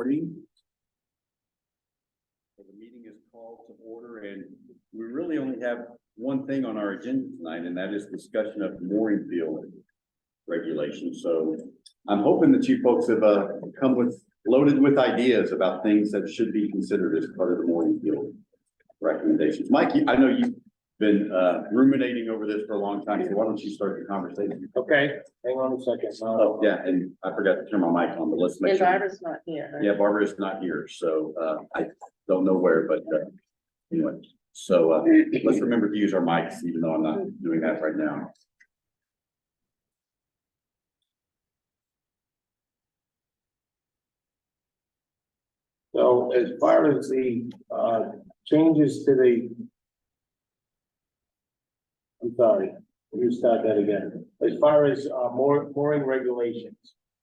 Morning. The meeting is called to order, and we really only have one thing on our agenda tonight, and that is discussion of mooring field regulations. So I'm hoping that you folks have loaded with ideas about things that should be considered as part of the mooring field recommendations. Mike, I know you've been ruminating over this for a long time, so why don't you start the conversation? Okay, hang on a second. Oh, yeah, and I forgot to turn my mic on, but let's make And sure. Barbara's not here. Right? Yeah, Barbara is not here, so I don't know where, but anyway, so let's remember to use our mics, even though I'm not doing that right now. So as far as the changes to the. I'm sorry, let me start that again. As far as mooring regulations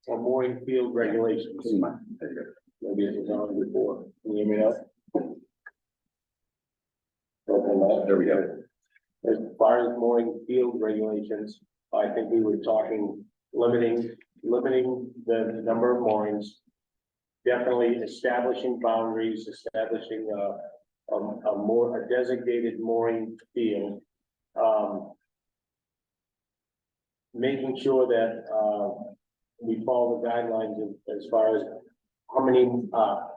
or mooring field regulations. Maybe it was on before. Can you hear me now? There we go. As far as mooring field regulations, I think we were talking limiting the number of moorings. Definitely establishing boundaries, establishing a designated mooring field. Making sure that we follow the guidelines as far as how many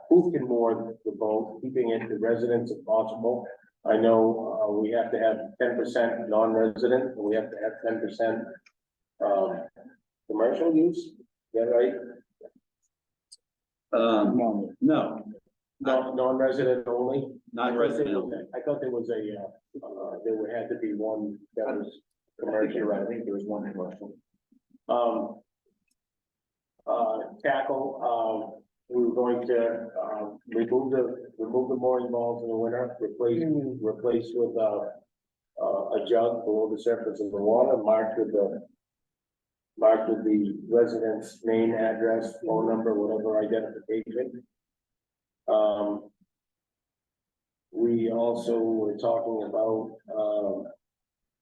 who can moor the boat, keeping it to residents if possible. I know we have to have 10% non-resident, and we have to have 10% commercial use. Is that right? No, Non-resident only. not resident. I thought there was there had to be one that was commercial. I think there was one commercial. Tackle, we were going to remove the mooring balls in the winter, replace with a jug below the surface of the water, marked with the resident's name, address, phone number, whatever identification. We also were talking about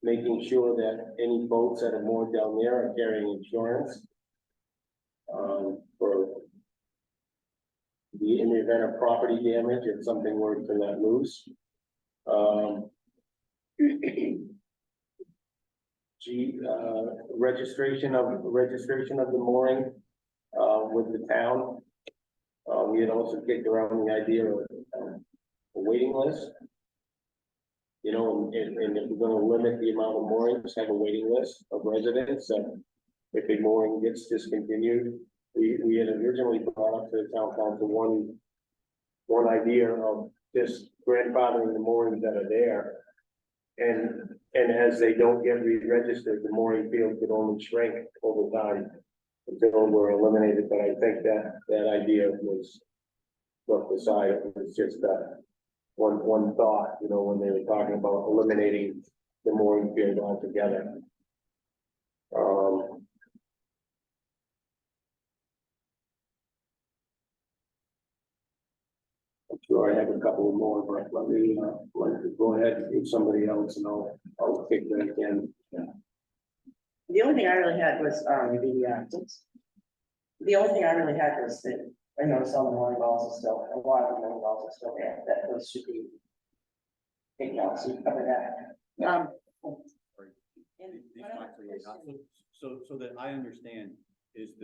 making sure that any boats that are moored down there are carrying insurance for in the event of property damage if something were to let loose. Registration of the mooring with the town. We had also kicked around the idea of a waiting list. You know, and if we're gonna limit the amount of moorings, have a waiting list of residents, if a mooring gets discontinued. We had originally brought up to the town council one idea of just grandfathering the moorings that are there. And as they don't get re-registered, the mooring field could only shrink over time until we're eliminated. But I think that idea was left aside. It was just one thought, you know, when they were talking about eliminating the mooring field altogether. I'm sure I have a couple more, but let me go ahead and give somebody else, and I'll pick that again. Yeah. The only thing I really had was the only thing I really had was that I noticed all the mooring balls are still, a lot of the mooring balls are still there, that those should be taken out, so you cover that. So that I understand, is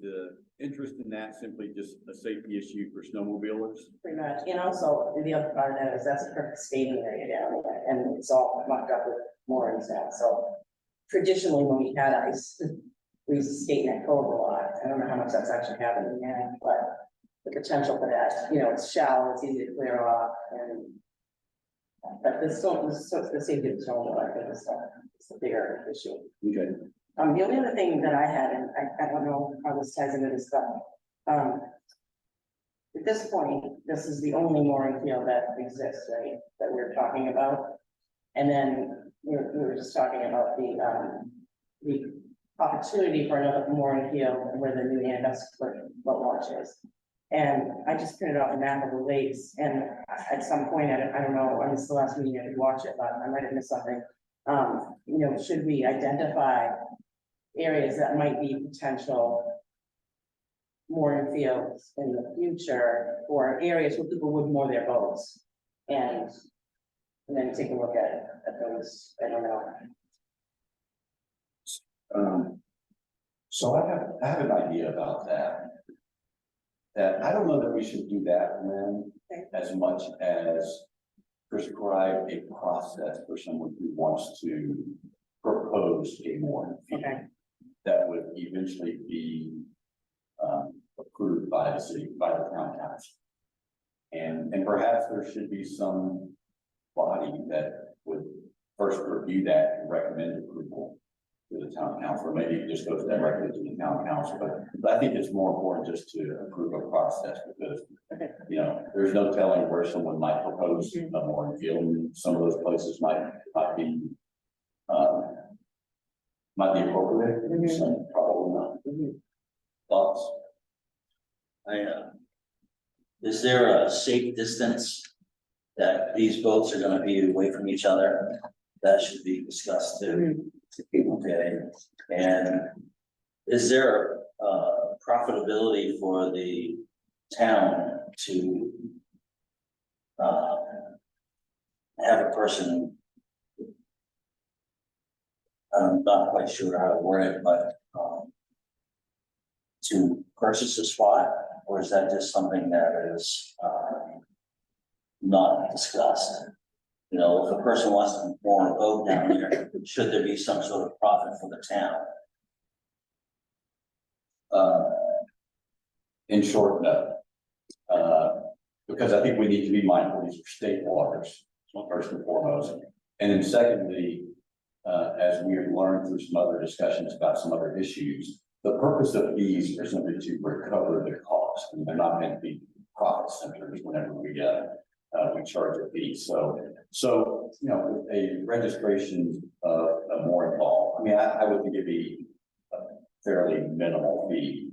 the interest in that simply just a safety issue for snowmobilers? Pretty much, and also the other part of that is that's a perfect skating area down there, and it's all mucked up with moorings now, so traditionally when we had ice, we used to skate in that cove a lot. I don't know how much that's actually happening now, but the potential for that, you know, it's shallow, it's easy to clear off, and but the safety of the stone, I think is the bigger issue. Okay. The only other thing that I had, and I don't know how this ties into this stuff. At this point, this is the only mooring field that exists, right? That we're talking about, and then we were just talking about the opportunity for another mooring field where the new Annex boat launch is. And I just printed out a map of the lakes, and at some point, I don't know, I missed the last meeting, I didn't watch it, but I might have missed something. You know, should we identify areas that might be potential mooring fields in the future for areas where people would moor their boats. And then take a look at those, I don't know. So I have an idea about that. That I don't know that we should do that, Lynn, Okay. as much as prescribe a process for someone who wants to propose a mooring fee Okay, that would eventually be approved by the city, by the town council. And perhaps there should be some body that would first review that and recommend approval to the town council, or maybe it just goes directly to the town council, but I think it's more important just to approve a process, because, Okay. you know, there's no telling where someone might propose a mooring field, and some of those places might be, might be appropriate, Mhm. some probably not. Mhm. Thoughts? Is there a safe distance that these boats are gonna be away from each other? That should be discussed too. Okay, and is there profitability for the town to have a person? I'm not quite sure how to word it, but to purchase a spot, or is that just something that is not discussed? You know, if a person wants to moor a boat down there, should there be some sort of profit for the town? In short, no. Because I think we need to be mindful, these are state waters, first and foremost. And then secondly, as we have learned through some other discussions about some other issues, the purpose of fees are simply to recover the cost, and they're not meant to be profit centers whenever we charge a fee. So, you know, a registration of a mooring ball, I mean, I would think it'd be a fairly minimal fee,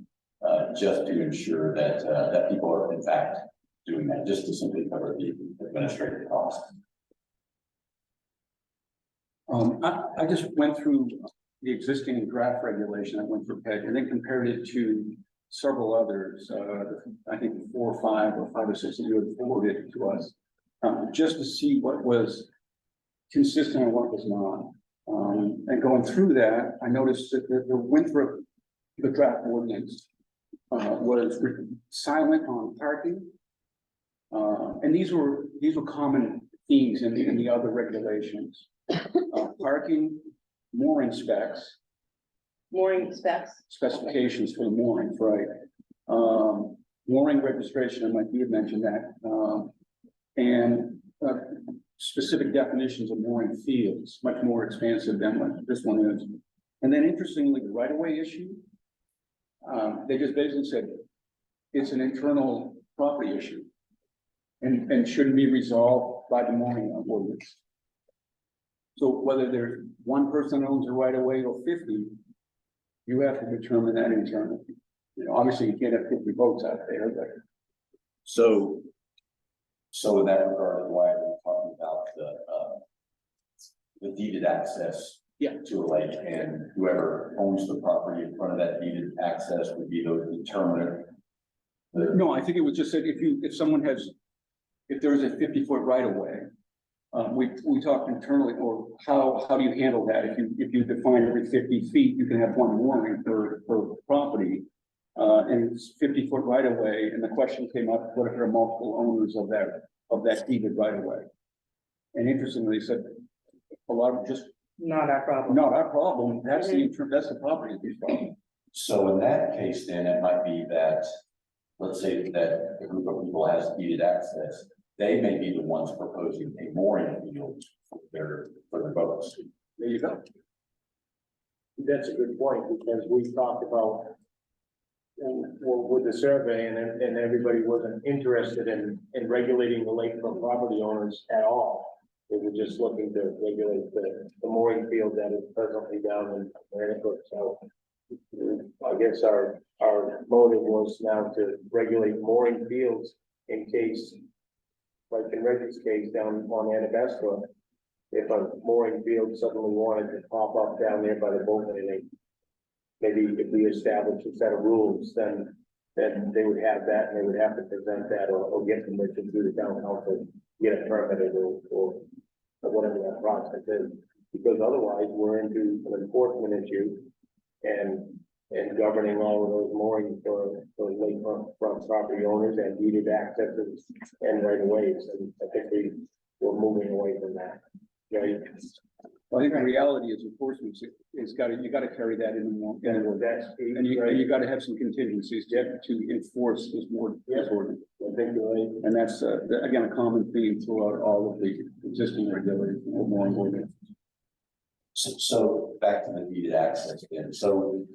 just to ensure that, that people are in fact doing that, just to simply cover the administrative cost. I just went through the existing draft regulation, I went through PEG, and then compared it to several others, I think 4 or 5 or 5 or 6 that you had forwarded to us, just to see what was consistent and what was not. And going through that, I noticed that the Winthrop, the draft ordinance, was silent on parking. And these were common themes in the other regulations. Parking, mooring specs, mooring specs, specifications for the moorings, right? Mooring registration, I might you had mentioned that, and specific definitions of mooring fields, much more expansive than what this one is. And then interestingly, the right-of-way issue, they just basically said it's an internal property issue and shouldn't be resolved by the mooring ordinance. So whether there's one person owns a right of way or 50, you have to determine that internally. You know, obviously you can't have 50 boats out there, but. So in that regard, why are we talking about the deeded access? Yeah. To a lake, and whoever owns the property in front of that deeded access would be the determinant. No, I think it was just that if someone has, if there's a 50-foot right of way, we talked internally, or how do you handle that? If you define every 50 feet, you can have one mooring per property. And it's 50-foot right of way, and the question came up, what if there are multiple owners of that deeded right of way? And interestingly, they said a lot of just not our problem. not our problem, that's the property problem. So in that case, then it might be that, let's say that a group of people has deeded access, they may be the ones proposing a mooring field for their boats. There you go. That's a good point, because we talked about with the survey, and everybody wasn't interested in regulating the lakefront property owners at all. They were just looking to regulate the mooring field that is presently down in Marinicook. So I guess our motive was now to regulate mooring fields in case, like in Reggie's case down on Anabesco, if a mooring field suddenly wanted to pop up down there by the boat landing, maybe if we establish a set of rules, then then they would have that, and they would have to present that or get permission through the town council, get it permitted or whatever that process is. Because otherwise, we're into an enforcement issue and governing all of those moorings for lakefront property owners and deeded accesses and right of ways. And I think we're moving away from that. Right? I think the reality is enforcement is you gotta carry that in the more. That's. And you gotta have some contingencies to enforce this ordinance. I think you're right. And that's, again, a common theme throughout all of the existing regulations or more ordinance. So back to the deeded access then. So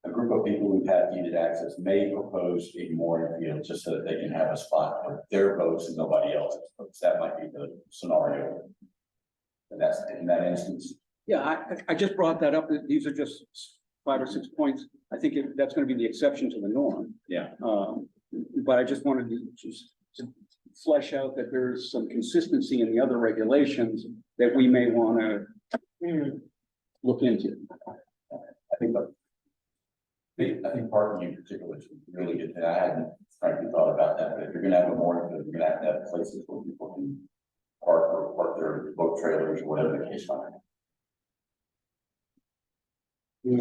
a group of people who've had deeded access may propose a mooring field just so that they can have a spot for their boats and nobody else's boats. That might be the scenario. And that's in that instance. Yeah, I just brought that up. These are just 5 or 6 points. I think that's gonna be the exception to the norm. Yeah. But I just wanted to flesh out that there's some consistency in the other regulations that we may wanna look into. I think parking in particular is really good. And I hadn't frankly thought about that, but if you're gonna have a mooring field, you're gonna have to have places where people can park their boat trailers or whatever the case might be.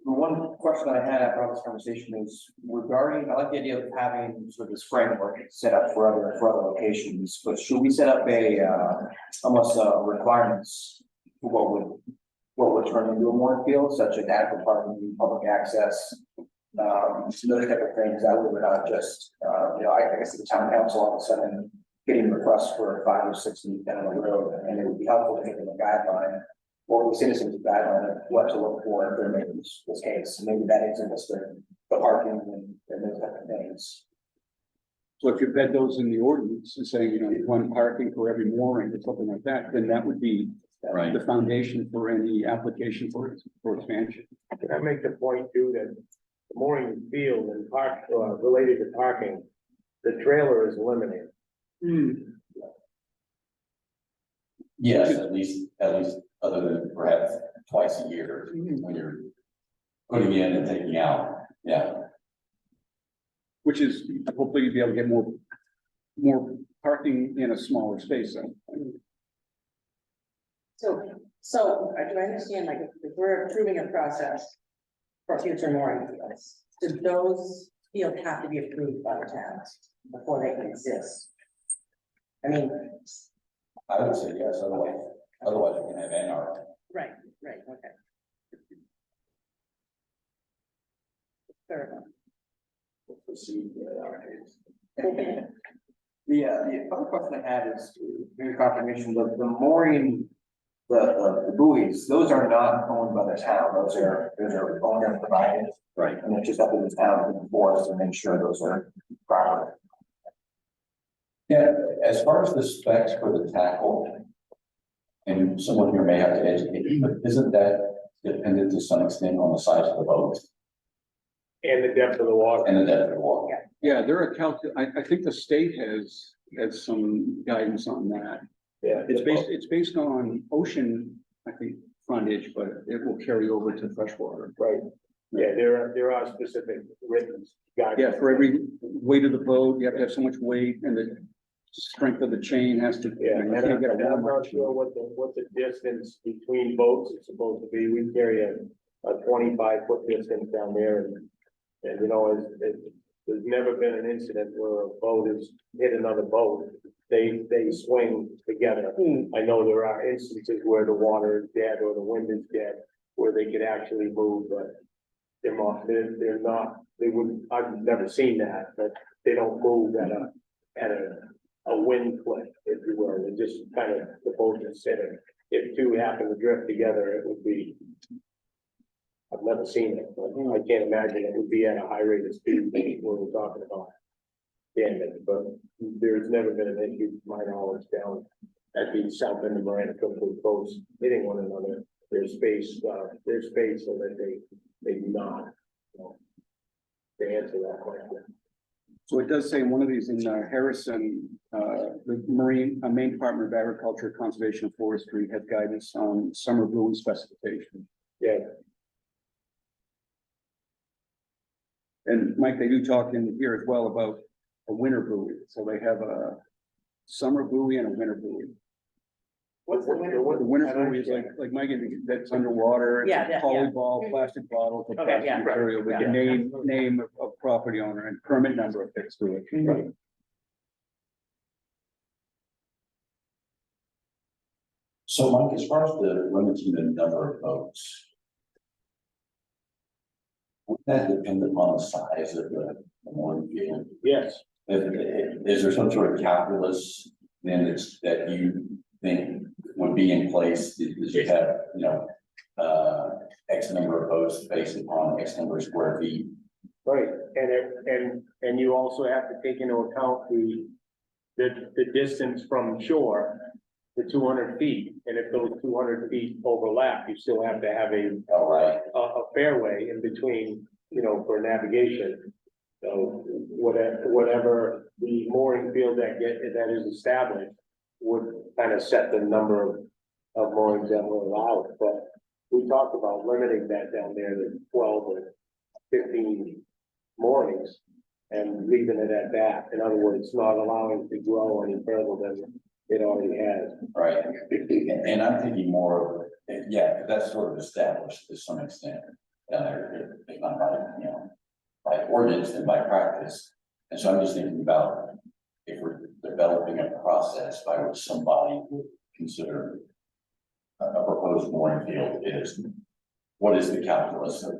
The one question I had after all this conversation is regarding, I like the idea of having sort of this framework set up for other locations, but should we set up almost requirements for what would turn into a mooring field, such as adequate parking, public access, those type of things that would not just, I guess the town council all of a sudden getting requests for 5 or 6 feet down the road, and it would be helpful to give them a guideline, or the citizens a guideline of what to look for if they're making this case. And maybe that isn't just the parking and those type of things. So if you bed those in the ordinance and say, one parking for every mooring or something like that, then that would be Right. the foundation for any application for expansion. Can I make the point too that the mooring field and related to parking, the trailer is eliminated. Yes, at least other than perhaps twice a year when you're putting in and taking out. Yeah. Which is hopefully you'll be able to get more parking in a smaller space then. So do I understand, like, if we're approving a process for future mooring fields, do those fields have to be approved by the town before they can exist? I mean, I would say yes, otherwise we can have anarchy. right, okay. Fair enough. The other question I had is maybe confirmation of the mooring, the buoys, those are not owned by the town, those are owner provided. Right. And it's just up to the town to enforce and make sure those are proper. Yeah, as far as the specs for the tackle, and someone here may have to educate me, but isn't that dependent to some extent on the size of the boat And the depth of the water. and the depth of the water? Yeah, there are I think the state has some guidance on that. Yeah. It's based on ocean, I think, frontage, but it will carry over to freshwater. Right. Yeah, there are specific written guidelines. Yeah, for every weight of the boat, you have to have so much weight and the strength of the chain has to. Yeah, you and can't get a I'm not Walmart. sure what the distance between boats is supposed to be. We carry a 25-foot distance down there and there's never been an incident where a boat has hit another boat. They swing together. I know there are instances where the water is dead or the wind is dead, where they could actually move, but they're not, I've never seen that, but they don't move at a wind clip, if you will. They just kind of, the boat is sitting. If two happen to drift together, it would be, I've never seen it, but I can't imagine it would be at a high rate of speed when we're talking about damage, but there's never been an issue, to my knowledge, down at the south end of Miranda Cookwood Coast, hitting one another. There's space so that they do not, to answer that question. So it does say in one of these in Harrison, the Maine Department of Agriculture, Conservation and Forestry has guidance on summer buoy specification. Yeah, And Mike, they do talk in here as well about a winter buoy, so they have a summer buoy and a winter buoy. What's the winner? The winter buoy is like Mike, that's underwater. It's Yeah, a yeah. Volleyball, plastic bottles, or Okay, plastic yeah. material with the name of property owner and permit number affixed to it. Right. So Mike, as far as the limiting the number of boats. Would that depend upon the size of the mooring field? Yes, Is there some sort of calculus then it's that you think would be in place, that you have, you know, X number of boats based upon X number of square feet? right, and you also have to take into account the distance from shore, the 200 feet, and if those 200 feet overlap, you still have to have All right, a fairway in between, you know, for navigation. So whatever the mooring field that is established would kind of set the number of moorings that will allow it, but we talked about limiting that down there to 12 or 15 moorings and leaving it at that. In other words, not allowing it to grow any further than it already has. right. And I'm thinking more of, yeah, that's sort of established to some extent. If not by, you know, by ordinance and by practice. And so I'm just thinking about if we're developing a process by which somebody would consider a proposed mooring field is, what is the calculus of,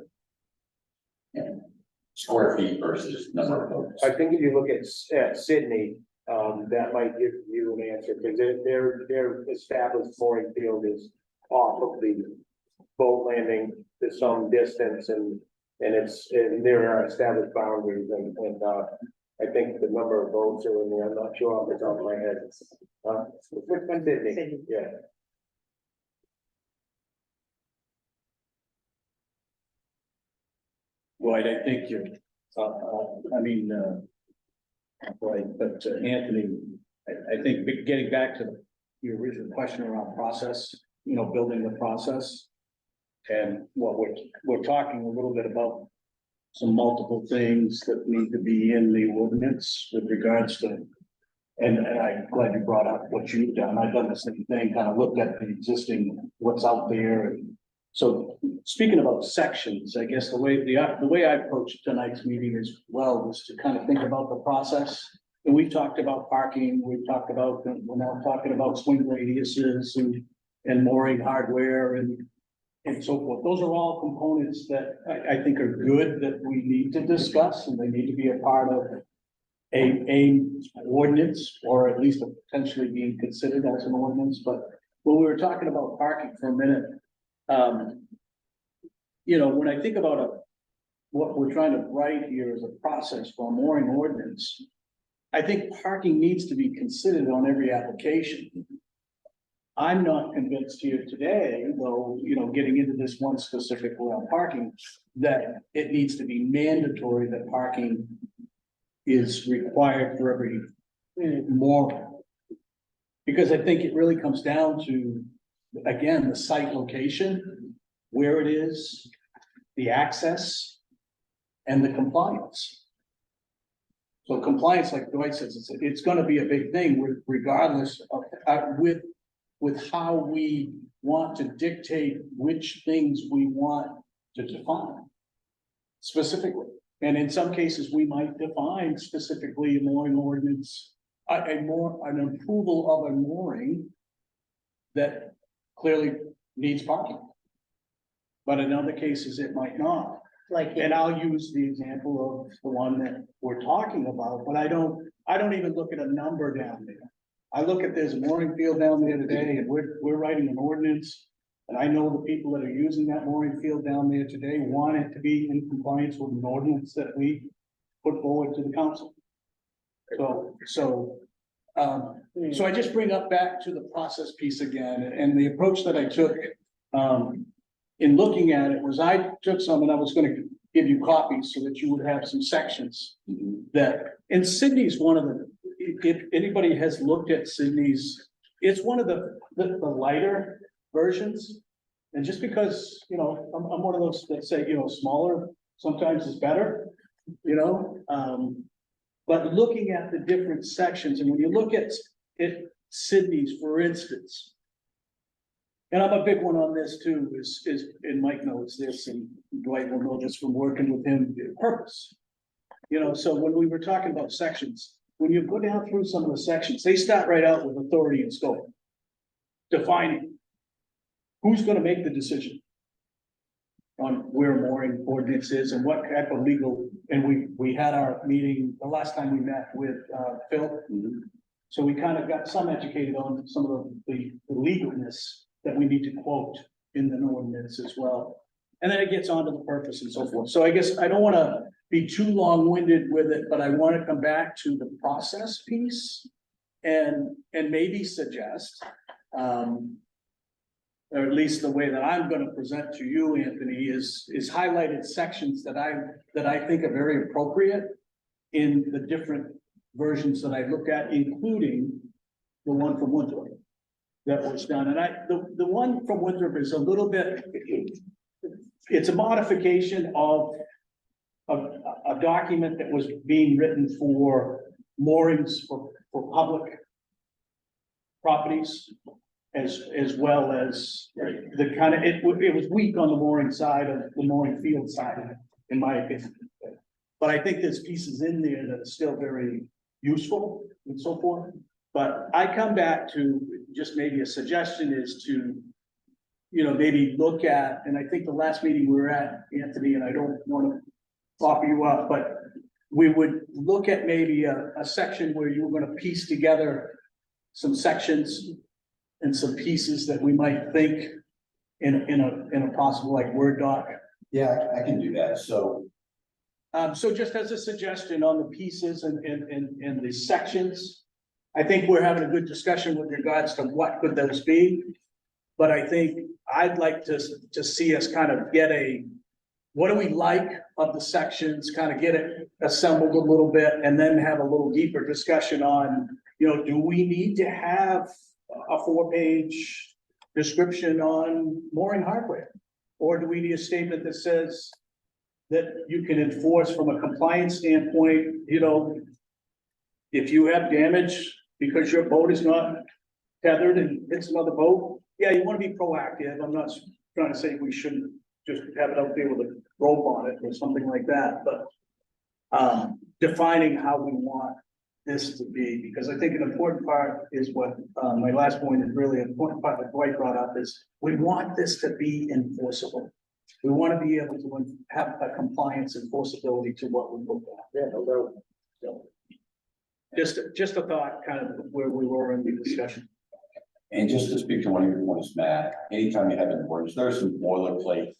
you know, square feet versus number of boats? I think if you look at Sydney, that might give you an answer, because their established mooring field is off of the boat landing to some distance, and there are established boundaries, and I think the number of boats are in there, I'm not sure off the top of my head. Which one did they? Sydney. Yeah. Right, I think you're, I mean, right, but Anthony, I think getting back to your original question around process, you know, building the process. And what we're talking a little bit about some multiple things that need to be in the ordinance with regards to. And I'm glad you brought up what you've done. I've done the same thing, kind of looked at the existing, what's out there. And so speaking about sections, I guess the way I approached tonight's meeting as well was to kind of think about the process. And we've talked about parking, we've talked about, we're now talking about swing radiuses and mooring hardware and so forth. Those are all components that I think are good that we need to discuss, and they need to be a part of a ordinance, or at least potentially being considered as an ordinance. But when we were talking about parking for a minute, you know, when I think about what we're trying to write here as a process for a mooring ordinance, I think parking needs to be considered on every application. I'm not convinced here today, though, you know, getting into this one specific around parking, that it needs to be mandatory that parking is required for every mooring. Because I think it really comes down to, again, the site location, where it is, the access, and the compliance. So compliance, like Dwight says, it's gonna be a big thing regardless of, with how we want to dictate which things we want to define specifically. And in some cases, we might define specifically a mooring ordinance, an approval of a mooring that clearly needs parking. But in other cases, it might not. Like, And I'll use the example of the one that we're talking about, but I don't even look at a number down there. I look at this mooring field down there today, and we're writing an ordinance. And I know the people that are using that mooring field down there today want it to be in compliance with an ordinance that we put forward to the council. So I just bring up back to the process piece again, and the approach that I took, in looking at it was I took some, and I was gonna give you copies so that you would have some sections that, and Sydney's one of the, if anybody has looked at Sydney's, it's one of the lighter versions. And just because, you know, I'm one of those that say, you know, smaller sometimes is better. you know, but looking at the different sections, and when you look at Sydney's, for instance. And I'm a big one on this too, and Mike knows this, and Dwight will know this from working with him, purpose. You know, so when we were talking about sections, when you go down through some of the sections, they start right out with authority and scope. Defining who's gonna make the decision on where mooring ordinance is and what type of legal, and we had our meeting, the last time we met with, Phil. So we kind of got some educated on some of the legalness that we need to quote in the ordinance as well. And then it gets on to the purpose and so forth. So I guess I don't want to be too long-winded with it, but I want to come back to the process piece and maybe suggest, or at least the way that I'm gonna present to you, Anthony, is highlighted sections that I think are very appropriate in the different versions that I looked at, including the one from Winthrop that was done. And the one from Winthrop is a little bit, it's a modification of a document that was being written for moorings for public properties. As well as the kind of, it was weak on the mooring side of the mooring field side, in my opinion. But I think there's pieces in there that are still very useful and so forth. But I come back to just maybe a suggestion is to, you know, maybe look at, and I think the last meeting we were at, Anthony, and I don't want to offer you up, but we would look at maybe a section where you were going to piece together some sections and some pieces that we might think in a possible like Word doc. Yeah, I can do that. So So just as a suggestion on the pieces and the sections, I think we're having a good discussion with regards to what could those be. But I think I'd like to see us kind of get what do we like of the sections, kind of get it assembled a little bit, and then have a little deeper discussion on, you know, do we need to have a 4-page description on mooring hardware? Or do we need a statement that says that you can enforce from a compliance standpoint, you know, if you have damage because your boat is not tethered and hits another boat, yeah, you want to be proactive. I'm not trying to say we shouldn't just have it out there with a rope on it or something like that, but defining how we want this to be, because I think an important part is what, my last point is really an important part that Dwight brought up is we want this to be enforceable. We want to be able to have a compliance enforceability to what we look at. Yeah, no doubt. So, just a thought, kind of where we were in the discussion. And just to speak to one of your points, Matt, anytime you have an ordinance, there are some boilerplate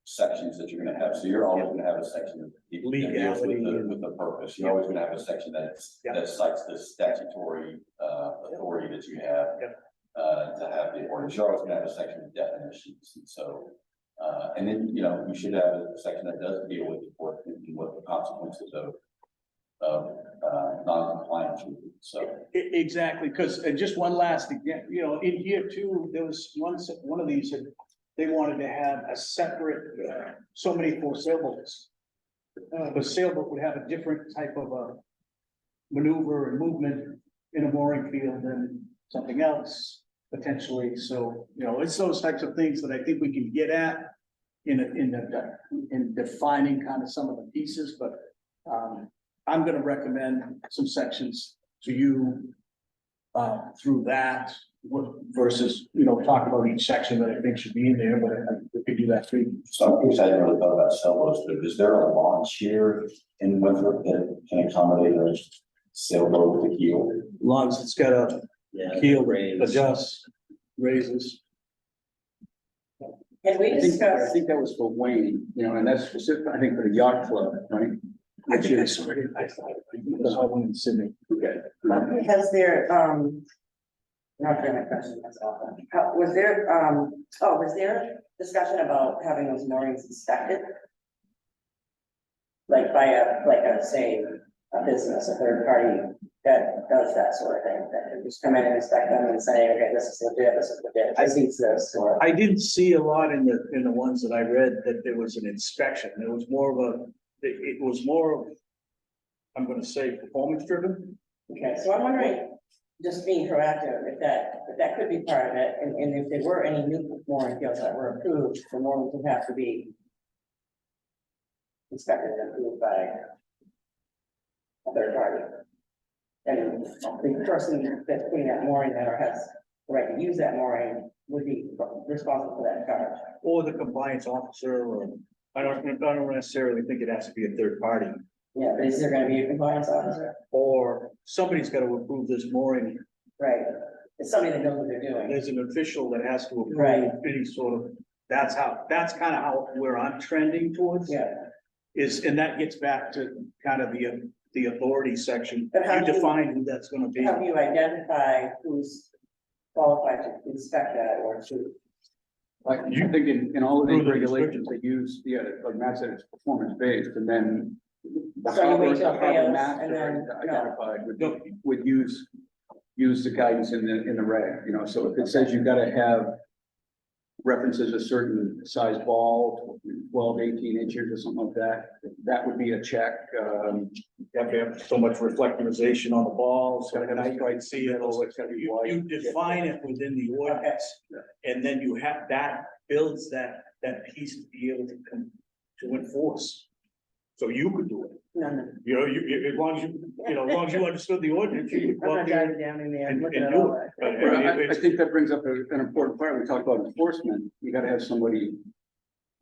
sections that you're gonna have. So you're always gonna have a section that deals with the purpose. You're always gonna have a section that cites the statutory authority that you have to have the ordinance. You're always gonna have a section of definitions. And so, and then, you know, you should have a section that does deal with what the consequences of non-compliance would be. So Exactly, because just one last, you know, in here too, there was one of these that they wanted to have a separate, so many for sailboats. The sailboat would have a different type of a maneuver and movement in a mooring field than something else potentially. So, you know, it's those types of things that I think we can get at in defining kind of some of the pieces, but I'm gonna recommend some sections to you through that versus, you know, talk about each section that I think should be in there, but we could do that too. some things I hadn't really thought about sailboats, but is there a launch here in Winthrop that can accommodate a sailboat with a keel? As long as it's got a keel, adjusts, raises. Can we I discuss? think that was for Wayne, you know, and that's specific, I think, for the yacht club, right? I think I saw it. I thought it was all in Sydney. Okay. Has there, not really my question, that's all. Was there discussion about having those moorings inspected? Like by say, a business, a third party that does that sort of thing, that can just come in and inspect them and say, okay, this is legit, this needs this, or. I didn't see a lot in the ones that I read that there was an inspection. There was more of it was more of, I'm gonna say, performance driven. Okay, so I'm wondering, just being proactive, if that could be part of it, and if there were any new mooring fields that were approved, the moorings would have to be inspected and approved by a third party. And the person that's putting that mooring there or has the right to use that mooring would be responsible for that charge. Or the compliance officer, or, I don't necessarily think it has to be a third party. Yeah, but is there gonna be a compliance officer? Or somebody's gotta approve this mooring. Right, it's somebody that knows what they're doing. There's an official that has to Right. approve any sort of, that's kind of how, where I'm trending towards. Yeah, Is, and that gets back to kind of the authority section. But how You do you- define who that's gonna be. how do you identify who's qualified to inspect that or to? Like, you think in all of these Through the regulations, they use, yeah, like Matt said, it's performance based, and then. The So you wait harbor, till the it harbor fails, master and then, no. identified would use the guidance in the reg, you know, so if it says you gotta have. References a certain size ball, 12, 18 inches or something like that, that would be a check, You have to have so much reflectorization on the ball, so gotta have a striped seal, it's gotta be You white. define it within the ordinance, and then you have, that builds that piece to be able to to enforce. So you could do it, No, no, you know, as long as as long as you understood the ordinance, you could I'm go not out there driving down in there and and looking and at do all it. that. But, Well, I mean, I it's- think that brings up an important part, we talk about enforcement, you gotta have somebody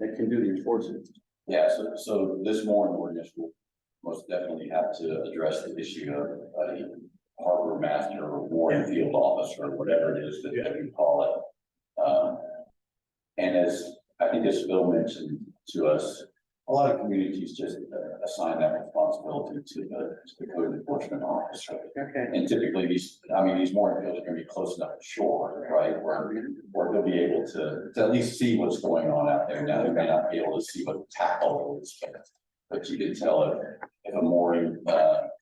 that can do the enforcement. Yeah, so this mooring ordinance will most definitely have to address the issue of a harbor master or mooring field officer, or whatever it is that you call it. And as, I think as Phil mentioned to us, a lot of communities just assign that responsibility to the code enforcement officer. Okay, And typically these mooring fields are gonna be close enough to shore, right, where they'll be able to at least see what's going on out there. Now, they may not be able to see what the tackle is, but you can tell if a mooring,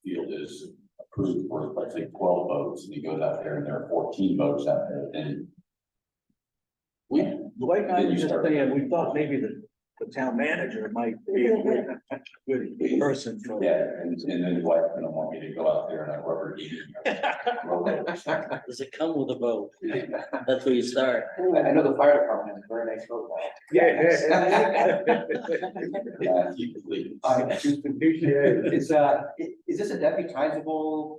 field is approved for, let's say, 12 boats, and he goes out there and there are 14 boats out there, then Like I Then you was just start- saying, we thought maybe the town manager might be a good person for. yeah, and then the wife gonna want me to go out there in a rubber heating. Does it come with a boat? That's where you start. I know the fire department has a very nice boat. Is this a deputizable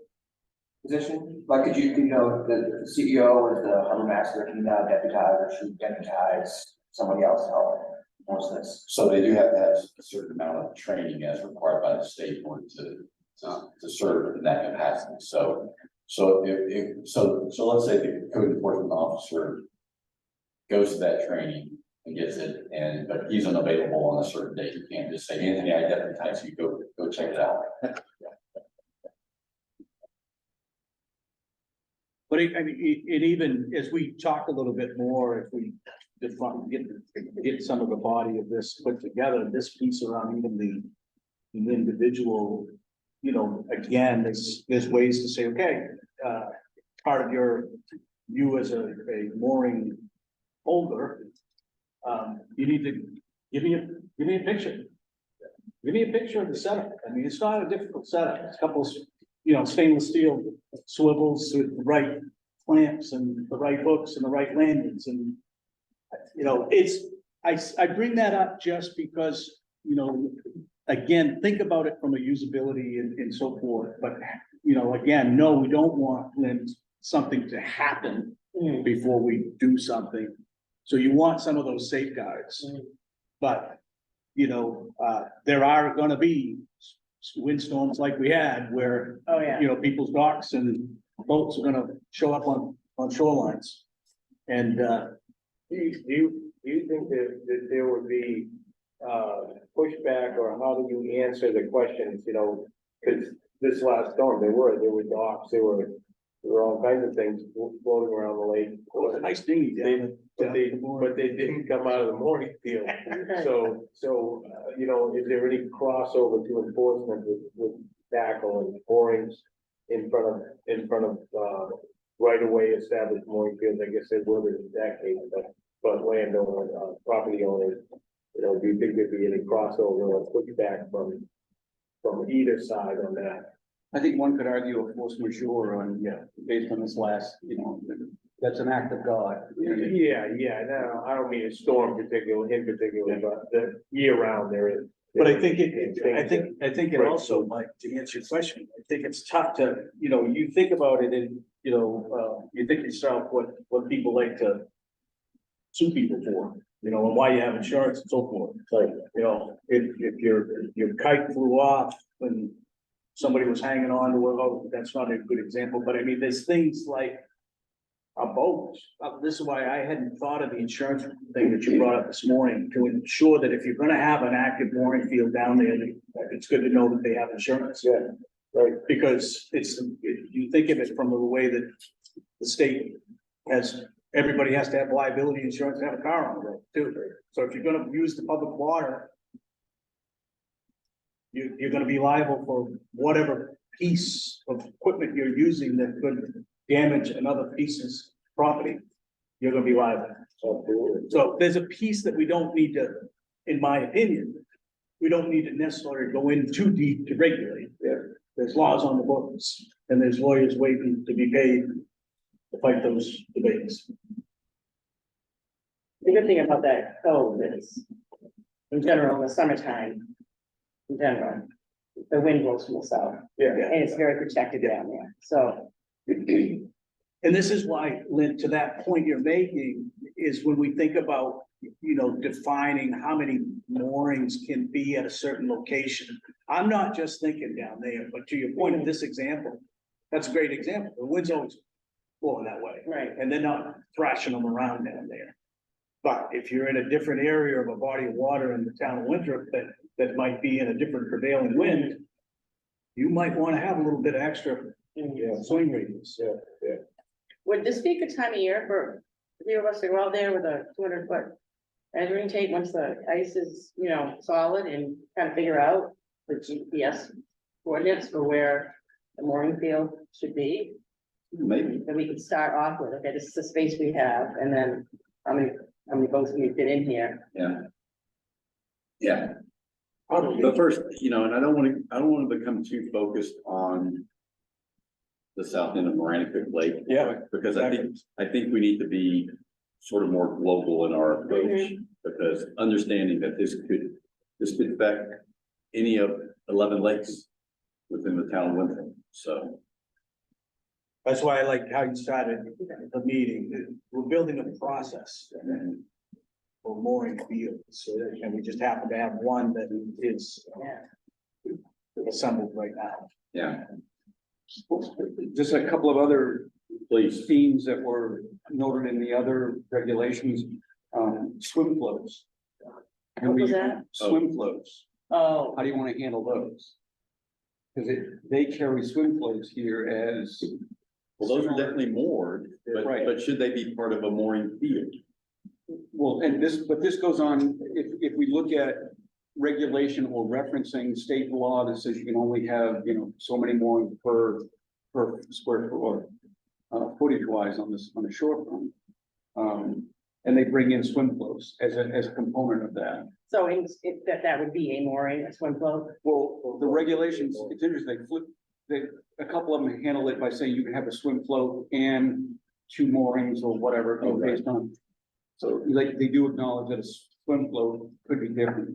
position? Like, could you know, the CEO or the harbor master can now deputize or should deputize somebody else to help enforce this? So they do have to have a certain amount of training as required by the state in order to serve in that capacity. So let's say the code enforcement officer goes to that training and gets it, but he's unavailable on a certain date. You can't just say, Anthony, I deputize you, go check it out. But I mean, it even, as we talk a little bit more, if we define, get some of the body of this put together, this piece around even the individual, again, there's ways to say, okay, part of you as a mooring holder, you need to give me a picture. Give me a picture of the setup. I mean, it's not a difficult setup. It's a couple, stainless steel swivels with the right clamps and the right hooks and the right landings and, I bring that up just because, again, think about it from a usability and so forth, but, again, no, we don't want something to happen Hmm. before we do something. So you want some of those safeguards. But, there are gonna be windstorms like we had where, oh, yeah. people's docks and boats are gonna show up on shorelines. And, Do you think that there would be, pushback, or how do you answer the questions, cause this last storm, there were docks, there were all kinds of things floating around the lake. it was a nice dinghy down But they didn't come out of the mooring field. So, is there any crossover to enforcement with tackle and moorings in front of, right away established mooring fields? I guess there were in that case, but landowner, property owners, You know, do you think there'd be any crossover or pushback from either side on that? I think one could argue a force majeure on, based on this last, that's an act of God. Yeah, no, I don't mean a storm in particular, but the year round there is. But I think I think it also, Mike, to answer your question, I think it's tough to, you think about it and, you think yourself what people like to sue people for, and why you have insurance and so forth. It's like, if your kite flew off and somebody was hanging on to it, oh, that's not a good example, but I mean, there's things like a boat. This is why I hadn't thought of the insurance thing that you brought up this morning, to ensure that if you're gonna have an active mooring field down there, that it's good to know that they have insurance. Yeah, right. Because you think of it from the way that the state has, everybody has to have liability insurance to have a car on the road too. So if you're gonna use the public water, you're gonna be liable for whatever piece of equipment you're using that could damage another piece's property. You're gonna be liable. So there's a piece that we don't need to, in my opinion, we don't need to necessarily go in too deep to regulate. Yeah. There's laws on the books and there's lawyers waiting to be paid to fight those debates. The good thing about that code is, in general, in the summertime, in general, the wind blows from the south, Yeah. and it's very protected down there, so. And this is why, Lynn, to that point you're making, is when we think about, defining how many moorings can be at a certain location. I'm not just thinking down there, but to your point of this example, that's a great example. The wind's always blowing that way. Right. And they're not thrashing them around down there. But if you're in a different area of a body of water in the town of Winthrop that might be in a different prevailing wind, you might want to have a little bit of extra swing radius. Would this be a good time of year for the few of us to go out there with a 200-foot measuring tape once the ice is, solid, and kind of figure out the GPS coordinates for where the mooring field should be? Maybe. That we could start off with, okay, this is the space we have, and then how many boats can we fit in here? Yeah. But first, and I don't want to become too focused on the south end of Maranicook Lake. Yeah, Because I think we need to be sort of more global in our approach, because understanding that this could affect any of 11 lakes within the town of Winthrop, so. That's why I like how you started the meeting. We're building a process for mooring fields, and we just happen to have one that is assembled right now. Yeah, Just a couple of other please. themes that were noted in the other regulations, swim floats. What was that? Swim floats, Oh, how do you want to handle those? Because they carry swim floats here as. Well, those are definitely moored, Right. but should they be part of a mooring field? Well, and this goes on, if we look at regulation or referencing state law that says you can only have, so many moorings per square foot or footage wise on the shorefront. And they bring in swim floats as a component of that. so that would be a mooring, a swim float? Well, the regulations, it's interesting, a couple of them handle it by saying you can have a swim float and 2 moorings or whatever, based on. So they do acknowledge that a swim float could be different.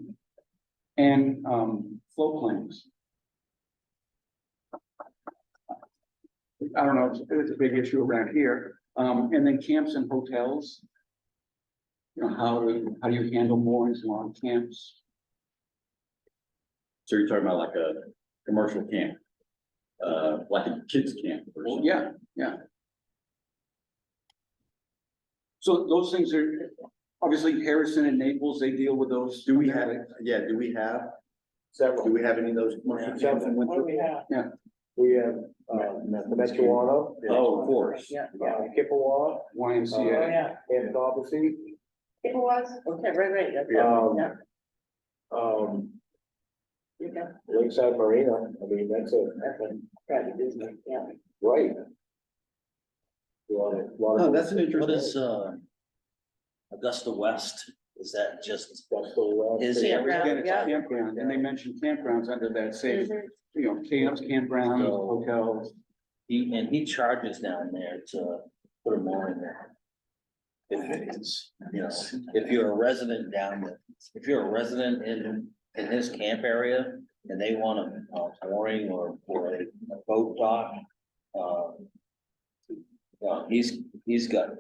And, float planes. I don't know, it's a big issue around here. And then camps and hotels. How do you handle moorings along camps? So you're talking about like a commercial camp, like a kids camp or Well, something? yeah. So those things are, obviously Harrison and Naples, they deal with those. Do we have any of those commercial camps in What do Winthrop? we have? We have, the Metuano. Oh, of course. Yeah, Kippewa, oh, YMCA. yeah. and Dobbersey. It was, okay, right, that's, Um, yeah, um, Lakeside Marina, I mean, that's a private business, yeah. right. Oh, that's an What interesting. is, Augusta West, Is that just That's the last his? thing. Again, it's yeah. campground, and they mentioned campgrounds under that same, Mhm. you know, camps, campground, hotels. He charges down there to put a mooring there. If it's, you know, if you're a resident down there, if you're a resident in his camp area and they want a mooring or a boat dock, he's got,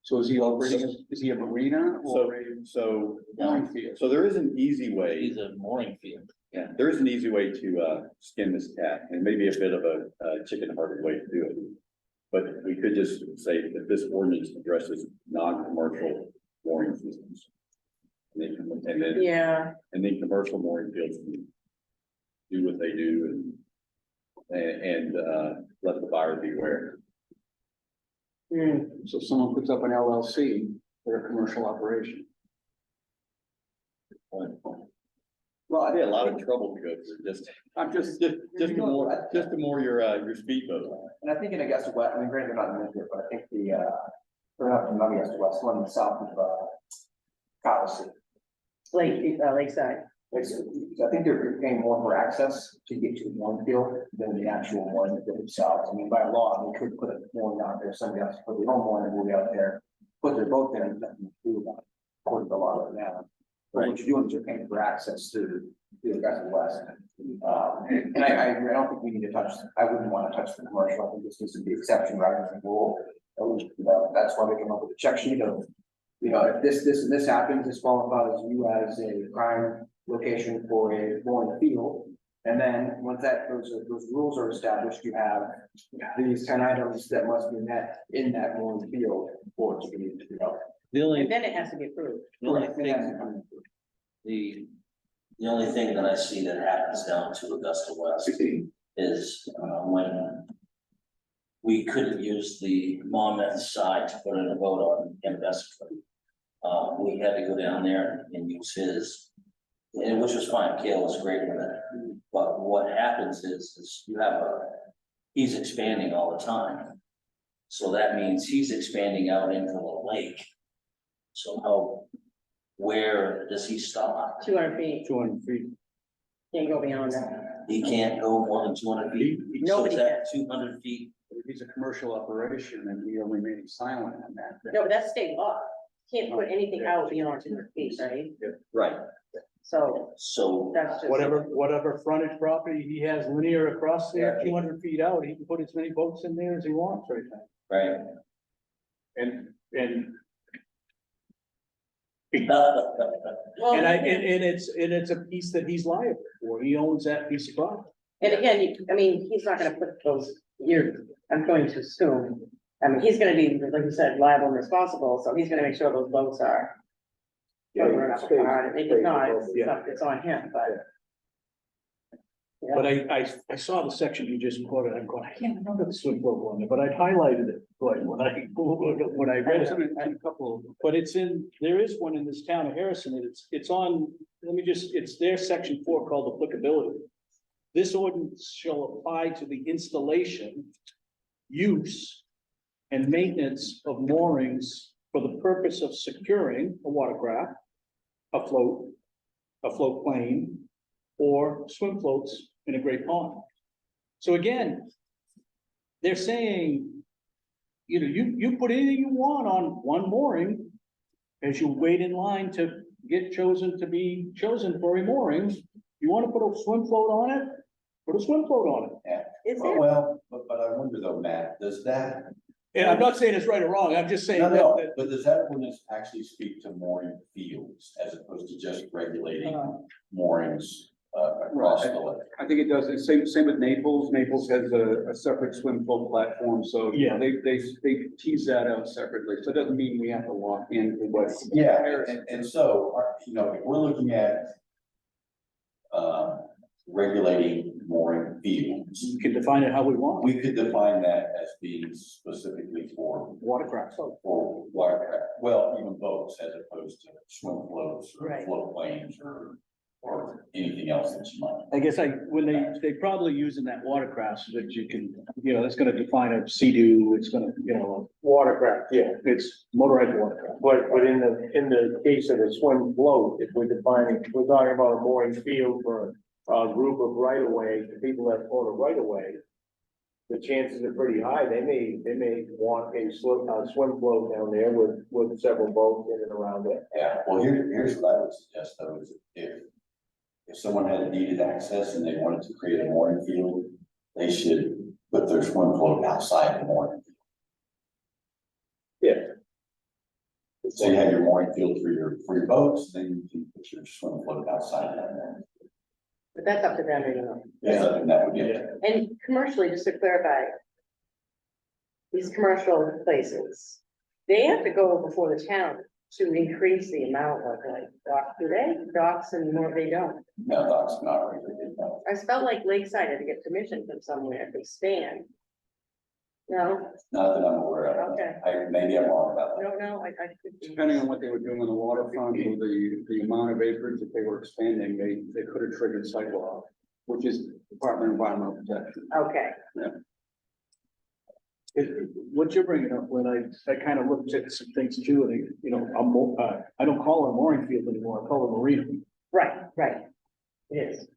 So is he operating, is he a marina or a So, mooring field? so there is an easy way. he's a mooring field. Yeah, there is an easy way to skin this cat, and maybe a bit of a chicken-hearted way to do it. But we could just say that this ordinance addresses non-commercial mooring systems. And then, Yeah, and then commercial mooring fields can do what they do and let the buyer beware. Hmm. So if someone puts up an LLC, they're a commercial operation. Well, I had a lot of trouble to go through, just to moor your speedboat. And I think in Augusta West, I mean, granted, they're not in Midway, but I think or not Augusta West, one in the south of, Coliseum. Lakeside. I think they're paying more for access to get to the one field than the actual one themselves. I mean, by law, they could put a mooring out there, somebody else put their own mooring buoy out there, put their boat there, and nothing to do about it, according to the law right now. But what you're doing is you're paying for access to the Augusta West. And I don't think we need to touch, I wouldn't want to touch the commercial. I think this needs to be exception rather than rule. That's why we came up with a check sheet of, if this and this happens, this qualifies you as a prime location for a mooring field. And then once those rules are established, you have these 10 items that must be met in that mooring field for it to be, The only, And then it has to be approved. the only thing, the only thing that I see that happens down to Augusta West is, when we couldn't use the Monmouth side to put in a boat on Investor. We had to go down there and use his, and which was fine, Kale was great with it. But what happens is you have he's expanding all the time. So that means he's expanding out into the lake. So where does he stop? 200 feet, 200 feet. can't go beyond that. He can't go more than 200 feet. So Nobody is that 200 feet? If he's a commercial operation, and we are remaining silent on that. No, but that's state law. Can't put anything out beyond 200 feet, right? Right. So that's just. Whatever frontage property he has linear across there, Right. 200 feet out, he can put as many boats in there as he wants right now. Right. And Well, it's a piece that he's liable for. He owns that piece of property. and again, he's not gonna put those, I'm going to assume, he's gonna be, like you said, liable and responsible, so he's gonna make sure those boats are. Covered up, and if it's not, it's on him, but. Yeah. But I saw the section you just quoted, I'm going, I can't remember the swim boat one, but I highlighted it, like, when I read it. And a couple, But there is one in this town of Harrison, and it's on, it's their section 4 called applicability. This ordinance shall apply to the installation, use, and maintenance of moorings for the purpose of securing a watercraft, a float plane, or swim floats in a great pond. So again, they're saying, you put anything you want on one mooring as you wait in line to get chosen to be chosen for a mooring. You want to put a swim float on it? Put a swim float on it. Is there? Well, but I wonder though, Matt, does that? And I'm not saying it's right or wrong, I'm just saying No, that, no, that- but does that ordinance actually speak to mooring fields as opposed to just regulating moorings across the lake? I think it does, it's same with Naples. Naples has a separate swim float platform, so. Yeah. They tease that out separately, so it doesn't mean we have to walk in what. Yeah, and so, if we're looking at regulating mooring fields, we can define it how we want. we could define that as being specifically for Watercraft. watercraft, well, even boats as opposed to swim floats or Right. float planes or or anything else that you might. I guess when they probably using that watercraft so that you can, that's gonna define a Sea-Doo, it's gonna, Watercraft, yeah. it's motorized watercraft. But in the case of a swim float, if we're talking about a mooring field for a group of right of way, the people that own a right of way. The chances are pretty high, they may want a swim float down there with several boats in and around it. Yeah, well, here's what I would suggest though, is if someone had needed access and they wanted to create a mooring field, they should put their swim float outside the mooring. Yeah. So you have your mooring field for your boats, then you can put your swim float outside that. But that's up to them, Yeah, and that would be it. And commercially, just to clarify. These commercial places, they have to go before the town to increase the amount of like dock, do they? Docks and more, they don't. No, docks not regulated, no. I felt like Lakeside had to get permission from somewhere to expand. No, Not that I'm aware of. Okay. Maybe I'm wrong about that. no, I could be. Depending on what they were doing on the waterfront, or the amount of acreage that they were expanding, they could have triggered site law, which is Department of Environmental Protection. Okay, What you're bringing up, when I kind of looked at some things too, and, I don't call it a mooring field anymore, I call it a marina. right. It is.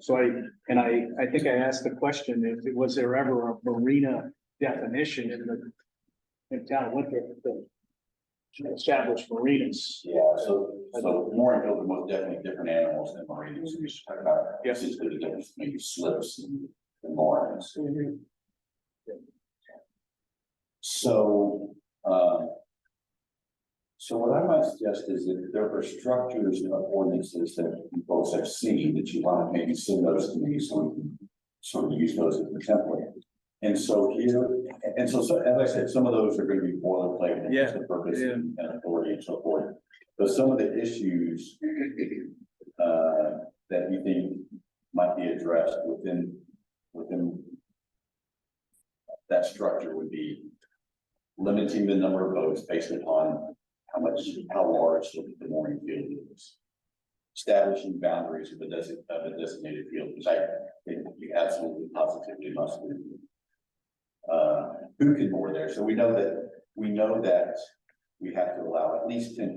So I think I asked the question, was there ever a marina definition in town of Winthrop to establish marinas? Yeah, so mooring fields are most definitely different animals than marinas. We should talk about, Yes. is the difference between slips and moorings. Mhm. So, so what I might suggest is that there are structures of ordinances that you folks have seen that you want to maybe send those to me so we can sort of use those as a template. And so here, so as I said, some of those are going to be boilerplate and just the purpose and authority and so forth. But some of the issues that you think might be addressed within that structure would be limiting the number of boats based upon how large the mooring field is. Establishing boundaries of a designated field, because I think you absolutely positively must do. Who can moor there? So we know that we have to allow at least 10%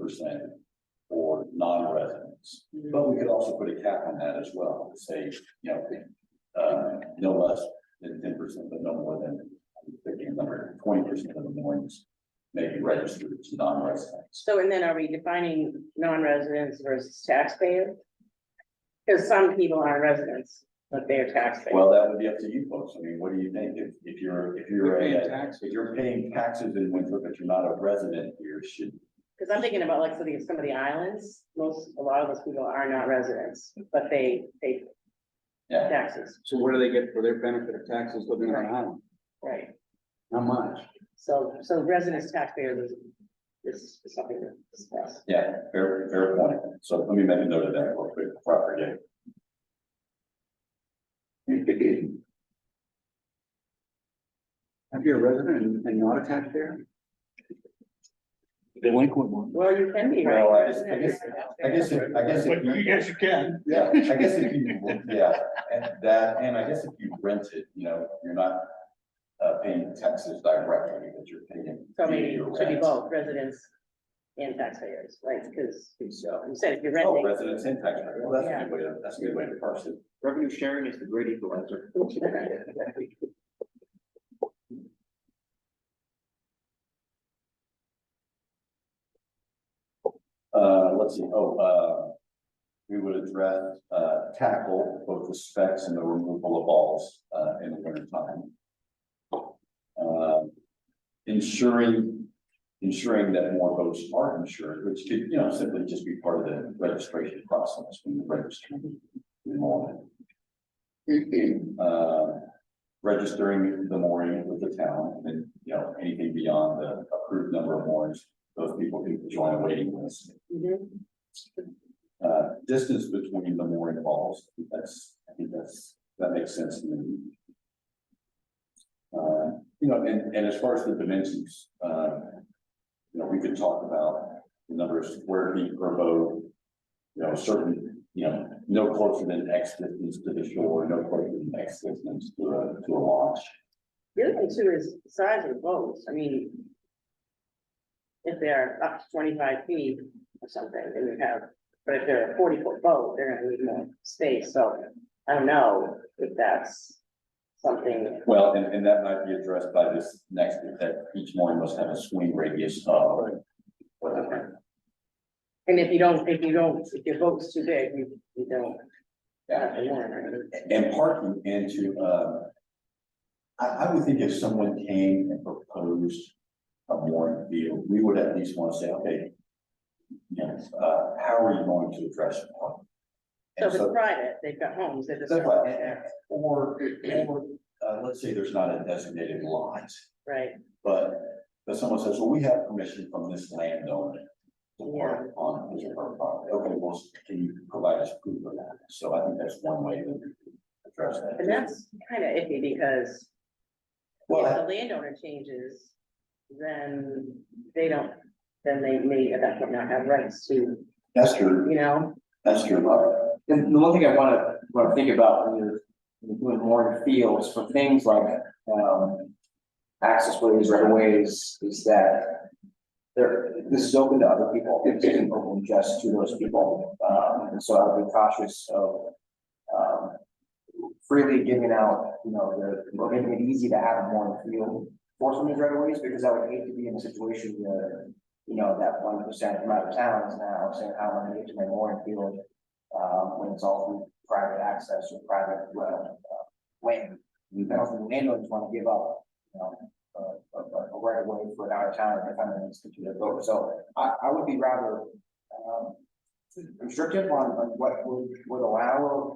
for non-residents, but we could also put a cap on that as well. Say, no less than 10%, but no more than 20% of the moorings may be registered as non-residents. So, and then are we defining non-residents versus taxpayers? Because some people are residents, but they're taxpayers. Well, that would be up to you folks. I mean, what do you think? If you're paying taxes. if you're paying taxes in Winthrop, but you're not a resident here, Because I'm thinking about like some of the islands, a lot of those people are not residents, but they pay yeah. taxes, So what do they get for their benefit of taxes living on an island? right? Not much. So residents, taxpayers is something to discuss. Yeah, fair point. So let me make a note of that real quick before I forget. If you're a resident and not a taxpayer? Delinquent one. Well, you can be, right? Well, I guess if Yes, you can. yeah, I guess if you, yeah, and I guess if you rent it, you're not paying taxes directly, but you're paying. So maybe your it should be rent. both residents and taxpayers, right? Because you said if you're Oh, renting. residents and taxpayers. Well, that's a good way to parse it. Revenue sharing is the great equalizer. Let's see, we would address, tackle both the specs and the removal of balls, in the winter time. Ensuring that more boats are insured, which could, simply just be part of the registration process when you register. Registering the mooring with the town and, anything beyond the approved number of moorings, those people can join a waiting list. Mhm. Distance between the mooring balls, I think that makes sense to me. And as far as the dimensions, we could talk about the number of square feet per boat, certain, no closer than X distance to the shore, no closer than X distance to a launch. The other thing too is the size of the boats, I mean. If they're up to 25 feet or something, then you have, but if they're a 40-foot boat, they're gonna need more space, so I don't know if that's something. Well, and that might be addressed by this next, that each mooring must have a swing radius of whatever. And if your boat's too big, you don't. have the warrant or anything. And parking into, I would think if someone came and proposed a mooring field, we would at least want to say, okay, you know, how are you going to address parking? So And if it's private, they've got homes, they just. That's right, or, let's say there's not a designated lot, Right, but someone says, well, we have permission from this landowner to park on his or her property. Okay, well, can you provide us proof of that? So I think that's one way to address that. and that's kind of iffy because. Well, If the landowner changes, then they don't, then they may at that point not have rights to, that's true, you know, that's true. And the one thing I wanna think about when you're doing mooring fields for things like, access ways, right of ways, is that this is open to other people, it isn't open just to those people. And so I would be cautious of, freely giving out, or making it easy to have a mooring field for some of these right of ways, because I would hate to be in a situation where, that 1% from out of town is now saying, how am I gonna get to my mooring field? When it's all through private access or private, land. I don't think the landowners wanna give up, a right of way for an out of town if I'm in this particular boat. So I would be rather, restrictive on what would allow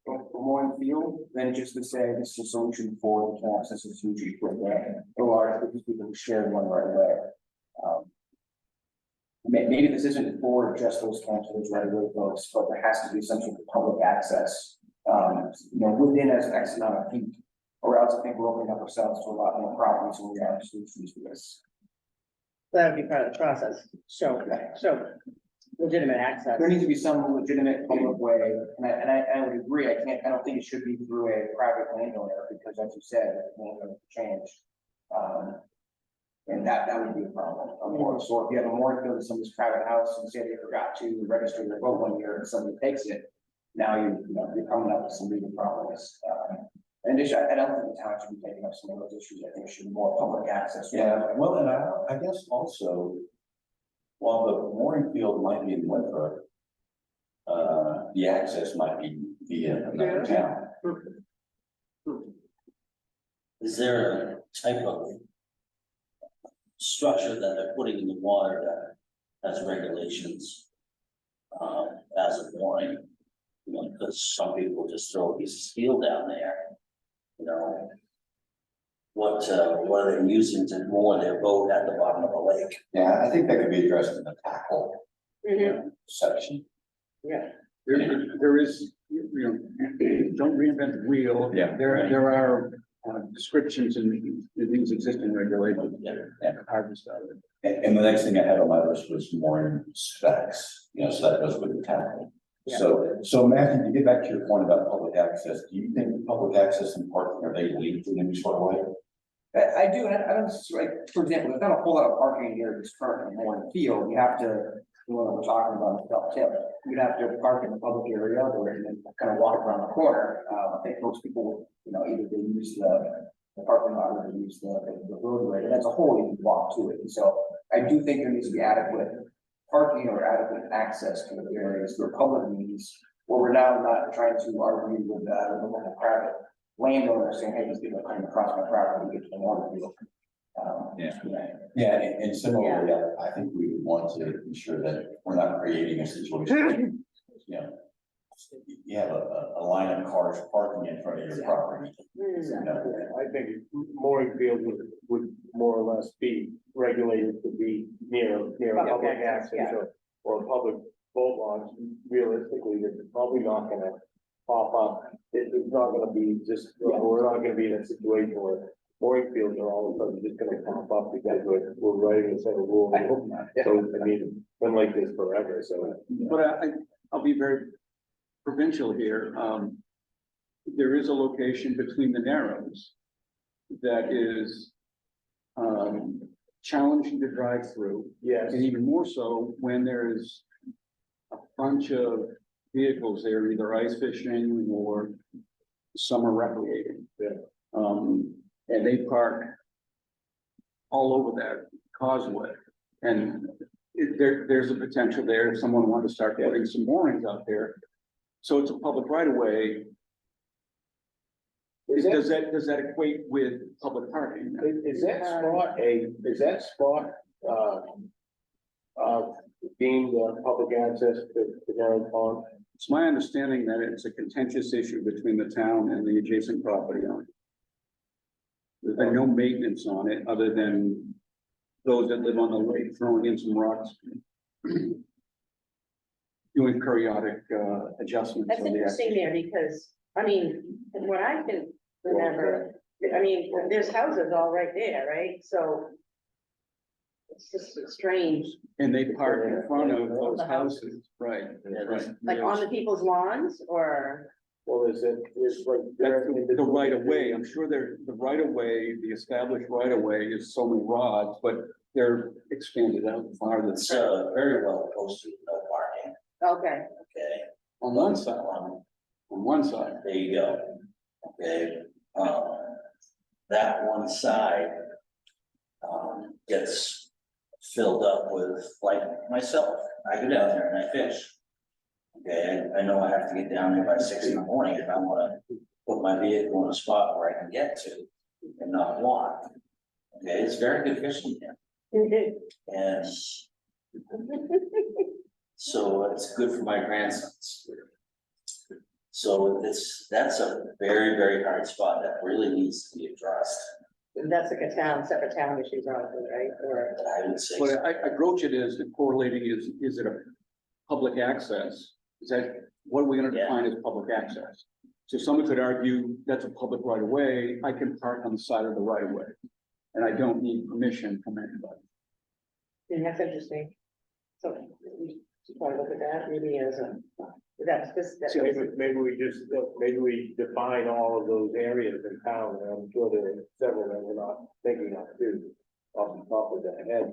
a mooring field than just to say this is a solution for the camps, this is a solution for the large group of people who share one right away. Maybe this isn't for just those camps, those right away folks, but there has to be some sort of public access, within as X amount of feet. Or else I think we're opening up ourselves to a lot more problems when we have solutions for this. that would be part of the process, so legitimate access. There needs to be some legitimate public way, and I would agree, I don't think it should be through a private landowner, because as you said, landowner can change. And that would be a problem, of course, or if you have a mooring field in somebody's private house and say they forgot to register their boat one year and somebody takes it. Now you're coming up with some legal problems. And I don't think the town should be taking up some of those issues, I think it should be more public access. Yeah, well, and I guess also, while the mooring field might be in Winthrop, the access might be via another town. Is there a type of structure that they're putting in the water that has regulations? As a mooring, because some people just throw a piece of steel down there. What are they using to moor their boat at the bottom of the lake? Yeah, I think that could be addressed in the tackle Mhm. section. Yeah, There is, don't reinvent the wheel. Yeah. There are descriptions in these existing regulations. Hard to start with. And the next thing I had on my list was mooring specs, so that goes with the tackle. Yeah. So Matthew, to get back to your point about public access, do you think public access and parking, are they linked in any sort of way? I do, and I don't, like, for example, there's not a whole lot of parking here that's currently mooring field, you have to, when we're talking about the tip, you'd have to park in the public area or and then kind of walk around the corner. I think most people, either they use the parking lot or they use the roadway, and that's a whole you can walk to it. And so I do think there needs to be adequate parking or adequate access to the areas for public needs, where we're now not trying to argue with the local private landowner saying, hey, these people are coming across my property to get to the water field. Yeah, and similarly, I think we would want to ensure that we're not creating a situation, you have a line of cars parking in front of your property. I think mooring field would more or less be regulated to be near Public public access, access or public boat launch. Realistically, they're probably not gonna pop up. It's not gonna be just, we're not gonna be in a situation where mooring fields are all of a sudden just gonna pop up because we're writing a set of rules. I hope not. So, I mean, been like this forever, so. But I'll be very provincial here, there is a location between the Narrows that is challenging to drive through, Yes, and even more so when there's a bunch of vehicles there, either ice fishing or summer recreating. Yeah. And they park all over that causeway. And there's a potential there if someone wanted to start putting some moorings out there. So it's a public right of way. is that, Does that equate with public parking? is that spot, deemed public access to Narrows Pond? It's my understanding that it's a contentious issue between the town and the adjacent property owner. There's been no maintenance on it other than those that live on the lake throwing in some rocks. Doing periodic adjustments. That's of the interesting there because, I mean, from what I can remember, I mean, there's houses all right there, right? So it's just strange, And they park in front of those houses, right? Right. like on the people's lawns or, Well, is it, is like. That's the right of way. I'm sure the right of way, the established right of way is so many rods, but they're expanded out farther. It's very well posted, no parking, okay, okay? On one side, on one side. There you go. Okay, that one side gets filled up with, like myself, I go down there and I fish. Okay, I know I have to get down there by 6 in the morning if I wanna put my vehicle in a spot where I can get to and not walk. Okay, it's very good fishing there, and so it's good for my grandsons. So that's a very, very hard spot that really needs to be addressed, that's like a town, separate town issues, probably, right? Or, I would say. But I broach it as the correlating is it a public access? Is that, what are we gonna Yeah. define as public access? So someone could argue that's a public right of way, I can park on the side of the right of way. And I don't need permission from anybody. and that's interesting. So we should probably look at that maybe as a, that's. Maybe we just, maybe we define all of those areas in town, and I'm sure there are several that we're not thinking of too, off the top of the head.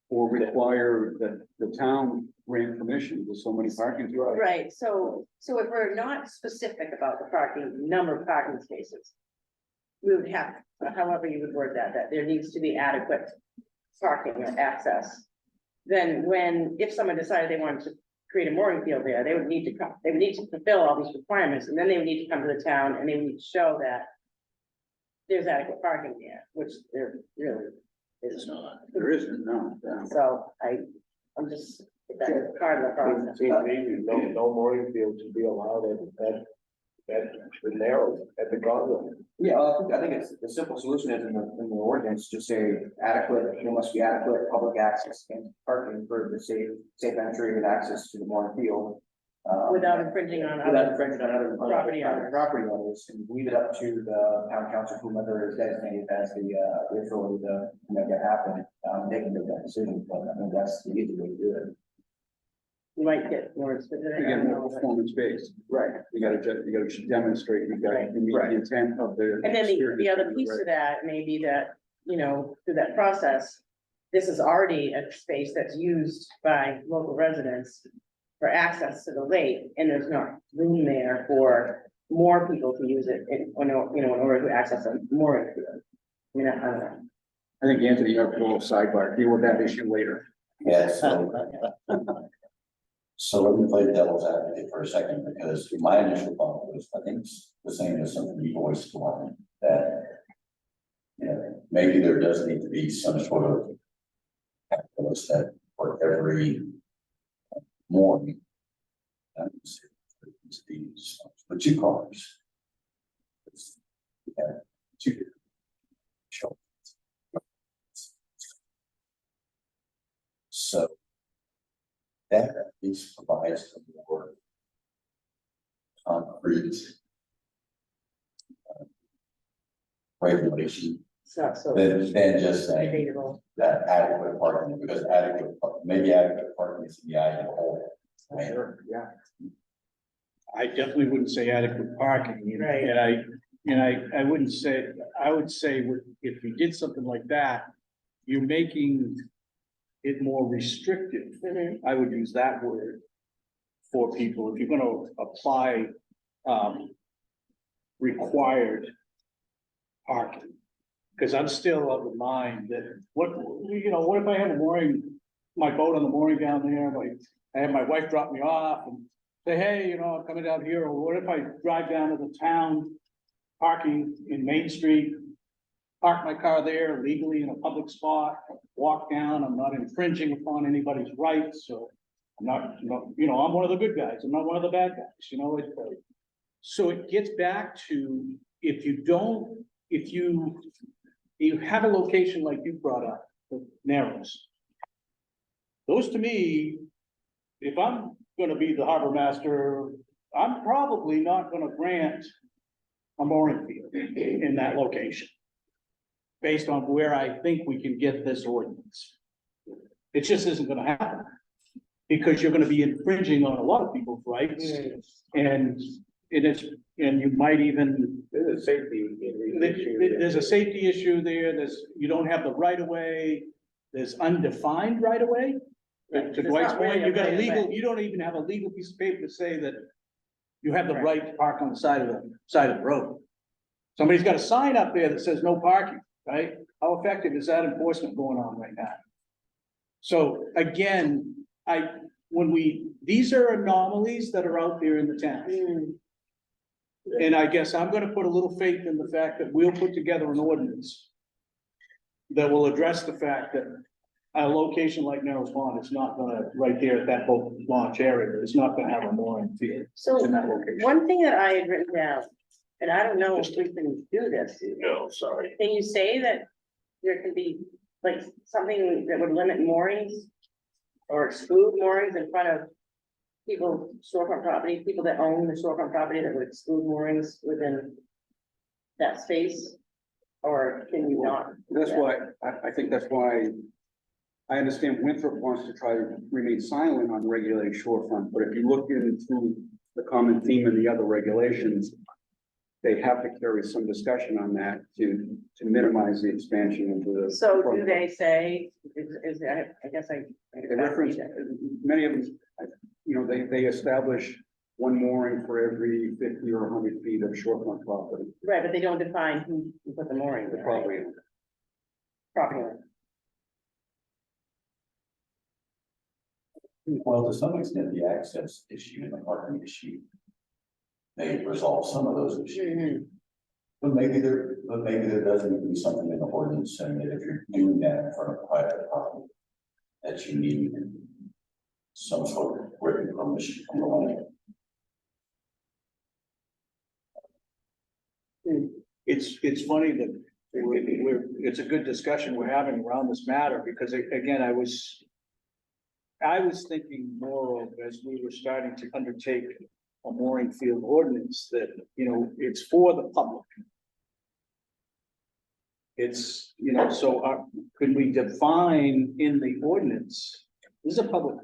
Or require that the town grant permission to so many parking spots. Right, so if we're not specific about the parking, number of parking spaces. We would have, however you would word that there needs to be adequate parking or access. Then if someone decided they wanted to create a mooring field there, they would need to come, they would need to fulfill all these requirements, and then they would need to come to the town and they would need to show that. There's adequate parking there, which there really is not. There isn't, no. So I'm just, that's part of the process. Seems easy, no mooring field should be allowed at the Narrows, at the Congo. Yeah, I think it's, the simple solution is in the ordinance, just say adequate, there must be adequate public access and parking for the safe entry and access to the mooring field. Without infringing on Without other, infringing on other Property owners. property owners, and leave it up to the town council, whomever is designated as the authority to make it happen. They can make that decision, but I think that's the easy way to do it. you might get more specific. Again, more performance based. Right. You gotta demonstrate, you gotta meet the intent of the. And then the other piece to that may be that, through that process, this is already a space that's used by local residents for access to the lake, and there's not room there for more people to use it in order to access a mooring field. I mean, I don't know. I think Anthony, you have a little sidebar, deal with that issue later. Yeah, so let me play the devil's advocate for a second, because my initial thought was, I think it's the same as something you always thought, that maybe there does need to be some sort of calculus that for every morning. For 2 cars. Yeah, 2. Sure. So that at least provides a more concrete regulation So, than just saying debatable. that adequate parking, because maybe adequate parking is in the eye of the whole. I mean, Yeah. I definitely wouldn't say adequate parking, Right. I wouldn't say, I would say if you did something like that, you're making it more restrictive. Mhm. I would use that word for people, if you're gonna apply, required parking. Cause I'm still of the mind that, what if I have a mooring, my boat on the mooring down there, like, I have my wife drop me off and say, hey, I'm coming down here, or what if I drive down to the town, parking in Main Street, park my car there legally in a public spot, walk down, I'm not infringing upon anybody's rights, so I'm not, I'm one of the good guys, I'm not one of the bad guys, so it gets back to, if you have a location like you brought up, the Narrows. Those to me, if I'm gonna be the harbor master, I'm probably not gonna grant a mooring field in that location. Based on where I think we can get this ordinance. It just isn't gonna happen. Because you're gonna be infringing on a lot of people's rights, and you might even, There's a safety issue. there's a safety issue there, you don't have the right of way, there's undefined right of way. Right, To it's Dwight's not really point, a you got a right of legal, way. you don't even have a legal piece of paper to say that you have the Right. right to park on the side of the road. Somebody's got a sign up there that says no parking, right? How effective is that enforcement going on right now? So again, these are anomalies that are out there in the town. Mm. And I guess I'm gonna put a little faith in the fact that we'll put together an ordinance that will address the fact that a location like Narrows Pond is not gonna, right there at that boat launch area, is not gonna have a mooring field So in that location. one thing that I had written down, and I don't know if we can do this, No, sorry. can you say that there can be like something that would limit moorings? Or exclude moorings in front of storefront property, people that own the storefront property that would exclude moorings within that space? Or can you not? That's why, I think that's why I understand Winthrop wants to try to remain silent on regulating shorefront, but if you look into the common theme in the other regulations, they have to carry some discussion on that to minimize the expansion into the. So do they say, I guess I. They reference, many of them, they establish one mooring for every 50 or 100 feet of shorefront property. Right, but they don't define who put the mooring. The there, right? property. Property owner. Well, to some extent, the access issue and the parking issue may resolve some of those issues. Mhm. But maybe there doesn't need to be something in the ordinance saying that if you're doing that in front of private property, that you need some sort of written permission from the landlord. It's funny that it's a good discussion we're having around this matter, because again, I was thinking more of, as we were starting to undertake a mooring field ordinance, that, it's for the public. It's, so could we define in the ordinance, this is a public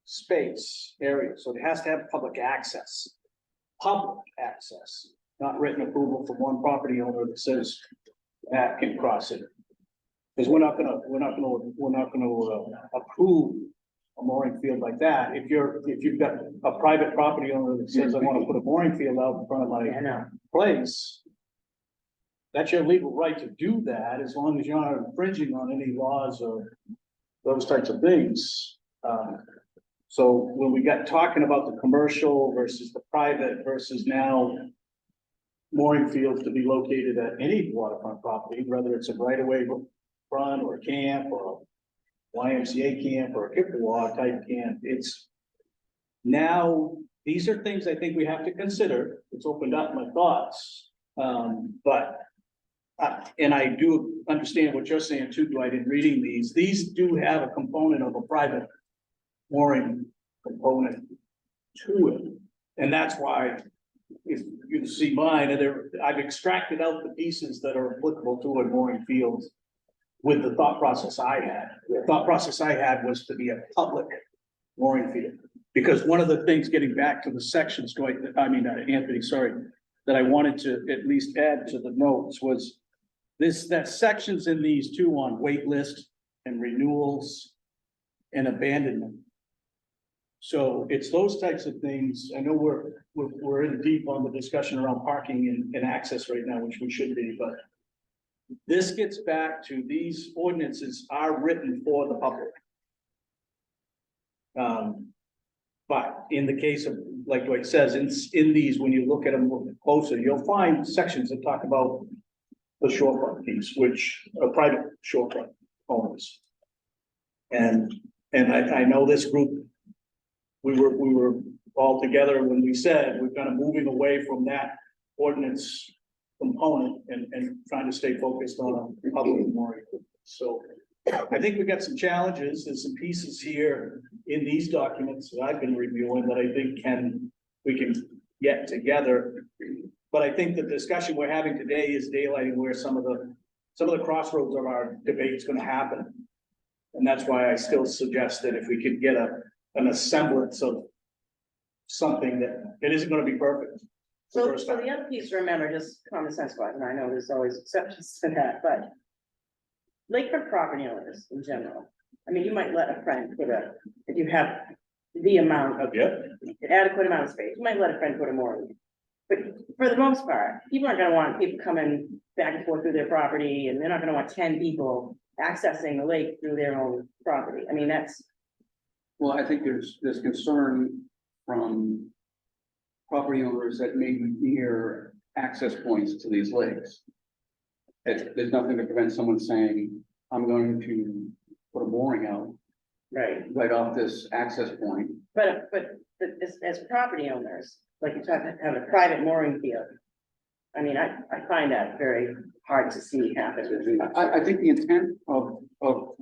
space area, so it has to have public access. Public access, not written approval from one property owner that says that can cross it. Because we're not gonna approve a mooring field like that. If you've got a private property owner that says, I wanna put a mooring field out in front of Yeah, I my know. place. That's your legal right to do that, as long as you're not infringing on any laws or those types of things. So when we got talking about the commercial versus the private versus now mooring fields to be located at any waterfront property, whether it's a right of way front or a camp or a YMCA camp or a Kippewa type camp, it's now, these are things I think we have to consider. It's opened up my thoughts. And I do understand what you're saying too, Dwight, in reading these do have a component of a private mooring component to it. And that's why, if you see mine, I've extracted out the pieces that are applicable to a mooring field with the thought process I had. The thought process I had was to be a public mooring field, Because one of the things, getting back to the sections, Anthony, sorry, that I wanted to at least add to the notes was that sections in these two on wait list and renewals and abandonment. So it's those types of things. I know we're in deep on the discussion around parking and access right now, which we should be, but this gets back to these ordinances are written for the public. But in the case of, like Dwight says, in these, when you look at them a little bit closer, you'll find sections that talk about the shorefront piece, which are private shorefront owners. And I know this group, we were all together when we said we're kind of moving away from that ordinance component and trying to stay focused on a public mooring. So I think we got some challenges. There's some pieces here in these documents that I've been reviewing that I think we can get together. But I think the discussion we're having today is daylighting where some of the crossroads of our debate is gonna happen. And that's why I still suggest that if we could get an semblance of something that it isn't gonna be perfect. So First time. the other piece to remember, just common sense wise, and I know there's always exceptions to that, but lakefront property owners in general, I mean, you might let a friend if you have the amount of adequate amount of space, you might let a friend put a mooring. But for the most part, people aren't gonna want people coming back and forth through their property, and they're not gonna want 10 people accessing the lake through their own property. I mean, that's, Well, I think there's concern from property owners that may be near access points to these lakes. There's nothing to prevent someone saying, I'm going to put a mooring out right. off this access point. But as property owners, like you talk, have a private mooring field. I mean, I find that very hard to see happen. I think the intent of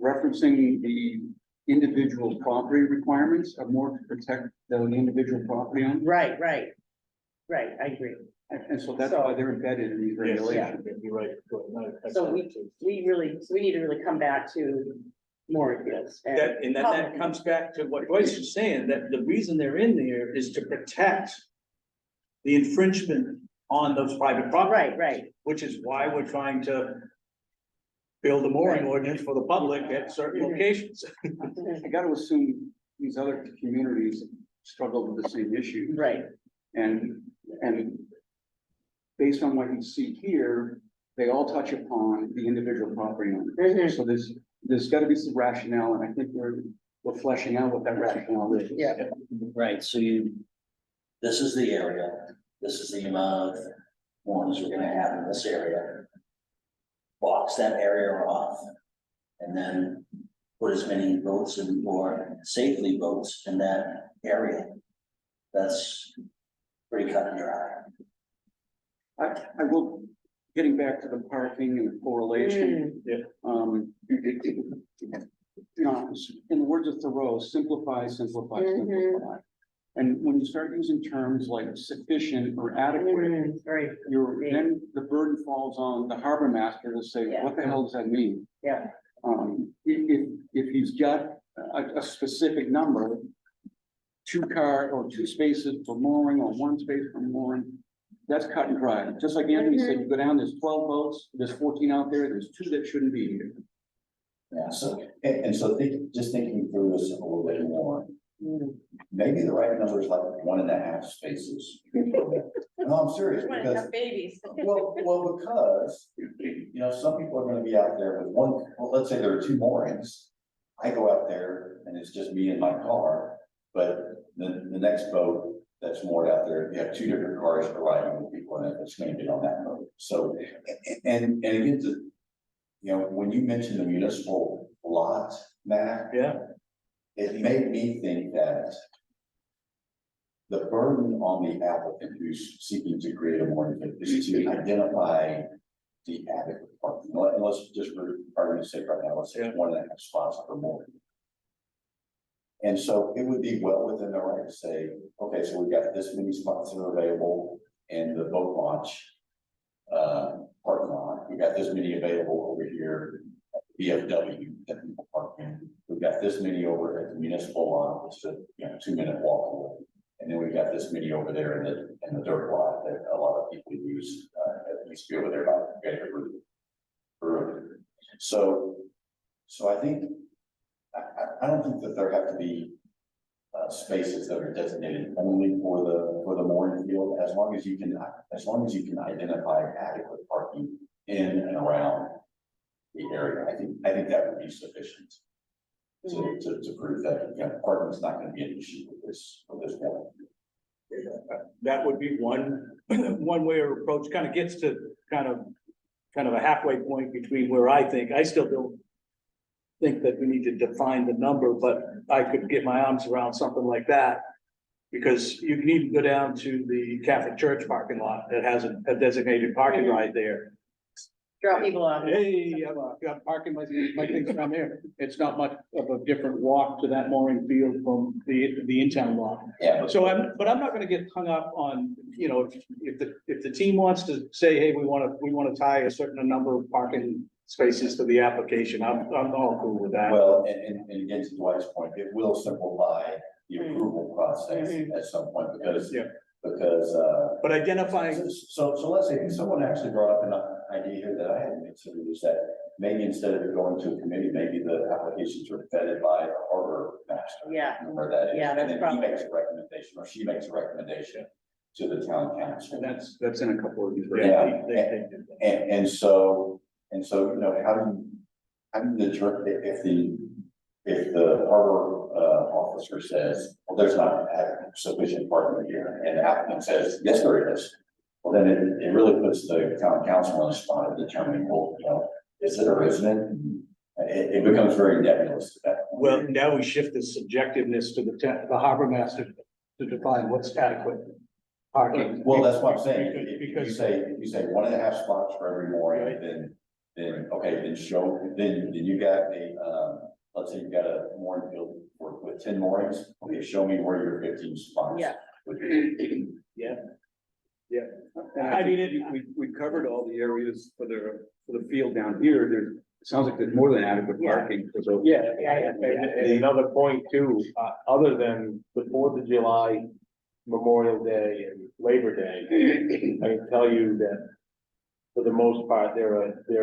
referencing the individual property requirements are more to protect the individual property owner. Right, I agree. And so that's why they're embedded in these regulations. You're right. So we need to really come back to mooring fields. And then that comes back to what Joyce is saying, that the reason they're in there is to protect the infringement on those private properties. Right. Which is why we're trying to build a mooring ordinance for the public at certain locations. I gotta assume these other communities struggle with the same issue. Right. And based on what you see here, they all touch upon the individual property owner. Mhm. So there's gotta be some rationale, and I think we're fleshing out what that rationale is. Yeah. Right, so this is the area, this is the amount of ones we're gonna have in this area. Box that area off, and then put as many boats and more safely boats in that area. That's pretty cut and dry. I will, getting back to the parking and the correlation. You know, in the words of Thoreau, simplify. And when you start using terms like sufficient or adequate, Right. then the burden falls on the harbor master to say, Yeah. what the hell does that mean? Yeah. If he's got a specific number, 2 car or 2 spaces for mooring or 1 space for mooring, that's cut and dry. Just like Anthony said, you go down, there's 12 boats, there's 14 out there, there's 2 that shouldn't be here. Yeah, so, and so just thinking through this a little bit more, maybe the right number is like 1.5 spaces. No, I'm serious, Want to because, have babies. well, because, you know, some people are gonna be out there with let's say there are 2 moorings. I go out there and it's just me and my car, but the next boat that's moored out there, you have 2 different cars arriving with people in it that's gonna get on that boat. So, and again, you know, when you mentioned the municipal lot, Matt. Yeah. It made me think that the burden on the applicant who's seeking to create a mooring field is to identify the adequate parking. And let's just, for argument's sake right now, let's say 1.5 spots per mooring. And so it would be well within the right to say, okay, so we've got this many spots that are available in the boat launch parking lot. We've got this many available over here at VFW that people park in. We've got got this many over at the municipal lot, which is a, 2-minute walk away. And then we got this many over there in the dirt lot that a lot of people use, at least be over there by Baker Road. So I think, I don't think that there have to be spaces that are designated only for the mooring field, as long as you can identify adequate parking in and around the area. I think that would be sufficient to prove that, parking is not gonna be an issue with this one. That would be one way of approach, kind of gets to kind of a halfway point between where I still don't think that we need to define the number, but I could get my arms around something like that. Because you can even go down to the Catholic Church parking lot that has a designated parking right there. Draw people off. Hey, I've got parking my things down there. It's not much of a different walk to that mooring field from the in-town lot. Yeah, So I'm not gonna get hung up on, if the team wants to say, hey, we wanna tie a certain number of parking spaces to the application, I'm all cool with that. well, and again, to Dwight's point, it will simplify the approval process at some point, because, Yeah. But identifying, so let's say, someone actually brought up an idea here that I hadn't considered, is that maybe instead of it going to a committee, maybe the applications are vetted by the harbor master. Yeah. Where that is. Yeah, that's And then probably- he makes a recommendation, or she makes a recommendation to the town council. And that's in a couple of these. Yeah. they- And so, how do you determine if the harbor officer says, well, there's not sufficient parking here, and the applicant says, yes, there is. Well, then it really puts the town council on the spot of determining, well, is it or isn't it? It becomes very nebulous at that point. well, now we shift the subjectiveness to the harbor master to define what's adequate parking. Well, that's what I'm saying. If you Because- say 1.5 spots for every mooring, then, okay, then you got let's say you got a mooring field with 10 moorings. Okay, show me where your 15 spots. Yeah. would be. And I mean, we covered all the areas for the field down here. It sounds like there's more than adequate Yeah. parking for those. Yeah, Yeah, and another point too, other than the 4th of July, Memorial Day and Labor Day, I can tell you that for the most part, there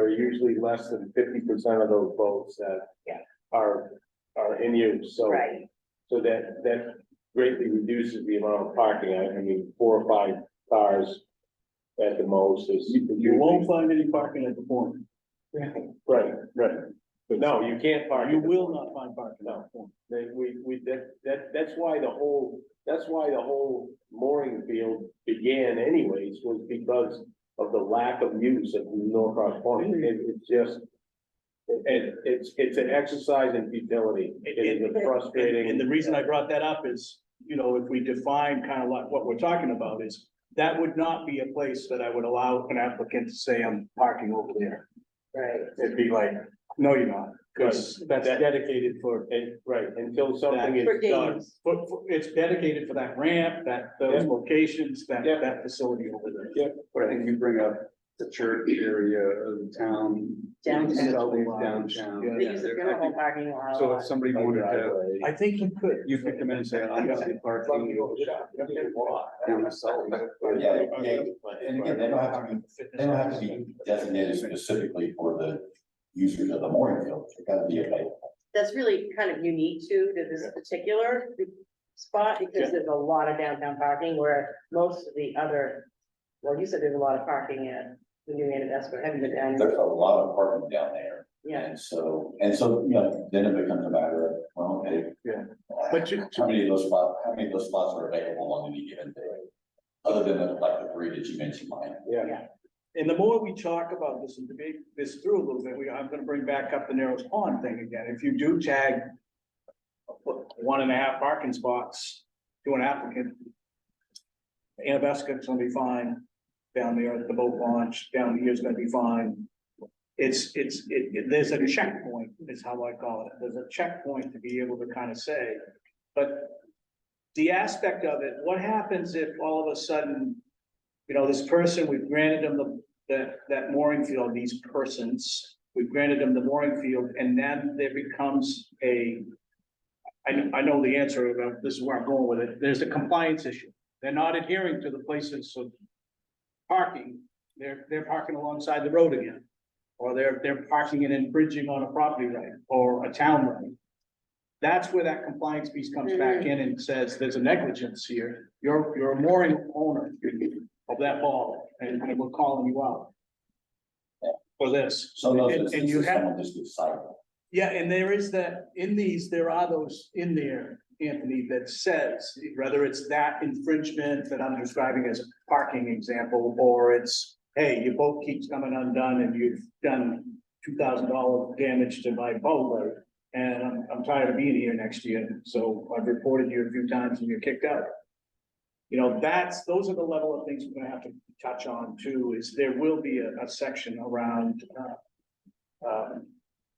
are usually less than 50% of those boats that Yeah. are in use, so. Right, So that greatly reduces the amount of parking. I mean, 4 or 5 cars at the most is. You won't find any parking at the point. Right. But no, you can't park. You at the will point. not find parking at the point. That's why the whole mooring field began anyways, was because of the lack of use of Norcross Point. It's just, it's an exercise in futility. It is a frustrating. And the reason I brought that up is, if we define kind of like what we're talking about is, that would not be a place that I would allow an applicant to say, I'm parking over there. right. It'd be like, no, you're not, because that's That- dedicated for, Right, until something For is done. games. it's dedicated for that ramp, those Yeah. locations, Yeah. that facility over there. Yeah. But I think you bring up the church area of the town. Downtown. South downtown. Yeah. They use the funeral home parking lot. a So lot. if somebody wanted to, I think you could. you could come in and say, I'm gonna be parking down the south. Yeah, and again, they don't have to be designated specifically for the users of the mooring field. It gotta be available. That's really kind of unique too, to this particular spot, because there's a lot of downtown parking where most of the other. Well, you said there's a lot of parking at the new Anabesco, have you been down? There's a lot of parking down there. Yeah, And so, then it becomes a matter of, well, okay. Yeah. But How many of those spots are available on any given day? Other than like the 3 that you mentioned, Mike. Yeah. And the more we talk about this and debate this through a little bit, I'm gonna bring back up the Narrows Pond thing again. If you do tag 1.5 parking spots to an applicant, Anabesco's gonna be fine. Down there at the boat launch, down here's gonna be fine. There's a checkpoint, is how I call it. There's a checkpoint to be able to kind of say, but the aspect of it, what happens if all of a sudden, this person, we've granted them that mooring field, these persons, we've granted them the mooring field, and then there becomes a I know the answer, this is where I'm going with it, there's a compliance issue. They're not adhering to the places of parking, they're parking alongside the road again. Or they're parking and infringing on a property right, or a town right. That's where that compliance piece comes back in and says, there's a negligence here, you're a mooring owner of that ball, and we're calling you out. For this. So those And instances, you have, someone just gets cited. yeah, and there is that, in these, there are those in there, Anthony, that says, whether it's that infringement that I'm describing as a parking example, or it's, hey, your boat keeps coming undone and you've done $2,000 damage to my boat, and I'm tired of being here next year, so I've reported you a few times and you're kicked out. You know, those are the level of things we're gonna have to touch on too, is there will be a section around,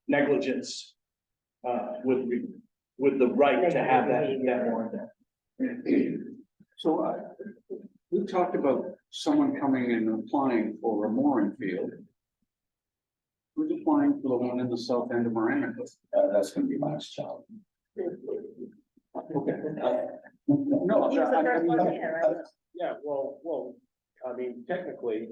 negligence, with the right to have that warrant. So, we talked about someone coming and applying for a mooring field. Who's applying for the one in the south end of Marana? That's gonna be my next job. Okay. No, He was the first one in, right? Yeah, well, I mean, technically,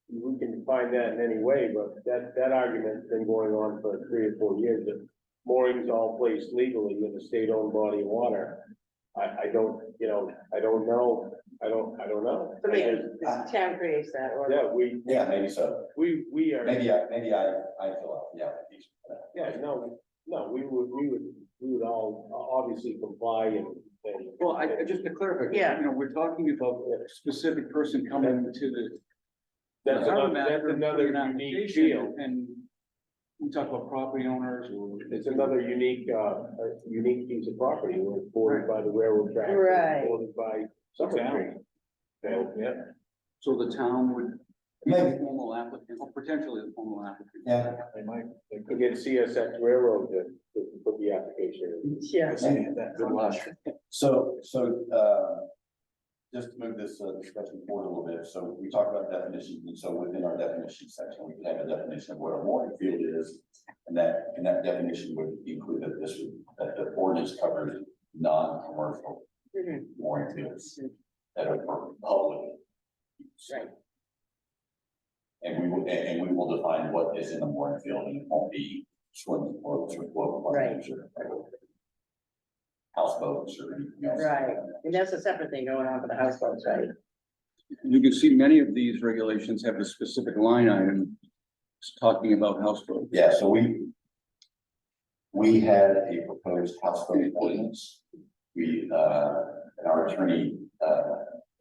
we can find that in any way, but that argument's been going on for 3 or 4 years. That moorings all placed legally in a state-owned body of water. I don't, I don't know. I don't know. So maybe the town creates that, or. Yeah, Yeah, maybe so. we are, Maybe I fill out the application for that. yeah, no, we would all obviously comply and. Well, I just to clarify, Yeah. you know, we're talking about a specific person coming to the. That's harbor another, master that's another for an unique application, field. And we talk about property owners or. It's another unique piece of property, we're bordered by the railroad track. Right. Bordered by Summer Street. So, yeah, So the town would be Maybe. the formal applicant, or potentially the formal applicant. Yeah. they could get CSX Railroad to put the application in. Yeah. Good luck. So, just to move this discussion forward a little bit, so we talked about definitions, and so within our definition section, we can have a definition of what a mooring field is. And that definition would include that the ordinance covers non-commercial Mhm. mooring fields that are for public use. Right. And we will define what is in a mooring field, and it won't be swimming boats or float planes or houseboats or anything else. Right, and that's a separate thing going on for the houseboats, right? You can see many of these regulations have a specific line item talking about houseboats. Yeah, so we had a proposed houseboat ordinance. And our attorney,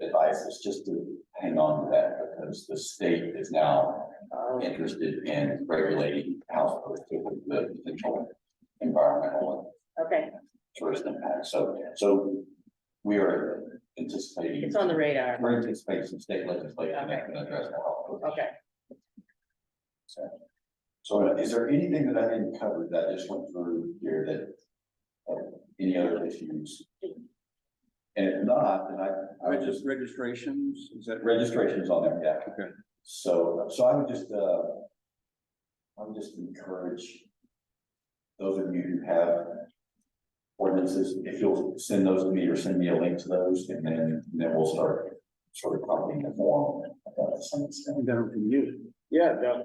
advised us just to hang on to that because the state is now interested in regulating houseboats to the potential environmental Okay, and tourist impact. So we are anticipating. it's on the radar. We're anticipating some state legislation that can address the houseboat. Okay, So is there anything that I didn't cover that I just went through here that, any other issues? And if not, then I would just, Registrations, is that? registration's on there, yeah. Okay. So I would just, encourage those of you who have ordinances, if you'll send those to me or send me a link to those, and then we'll start sort of copying the form. To some extent. That from you. Yeah, no,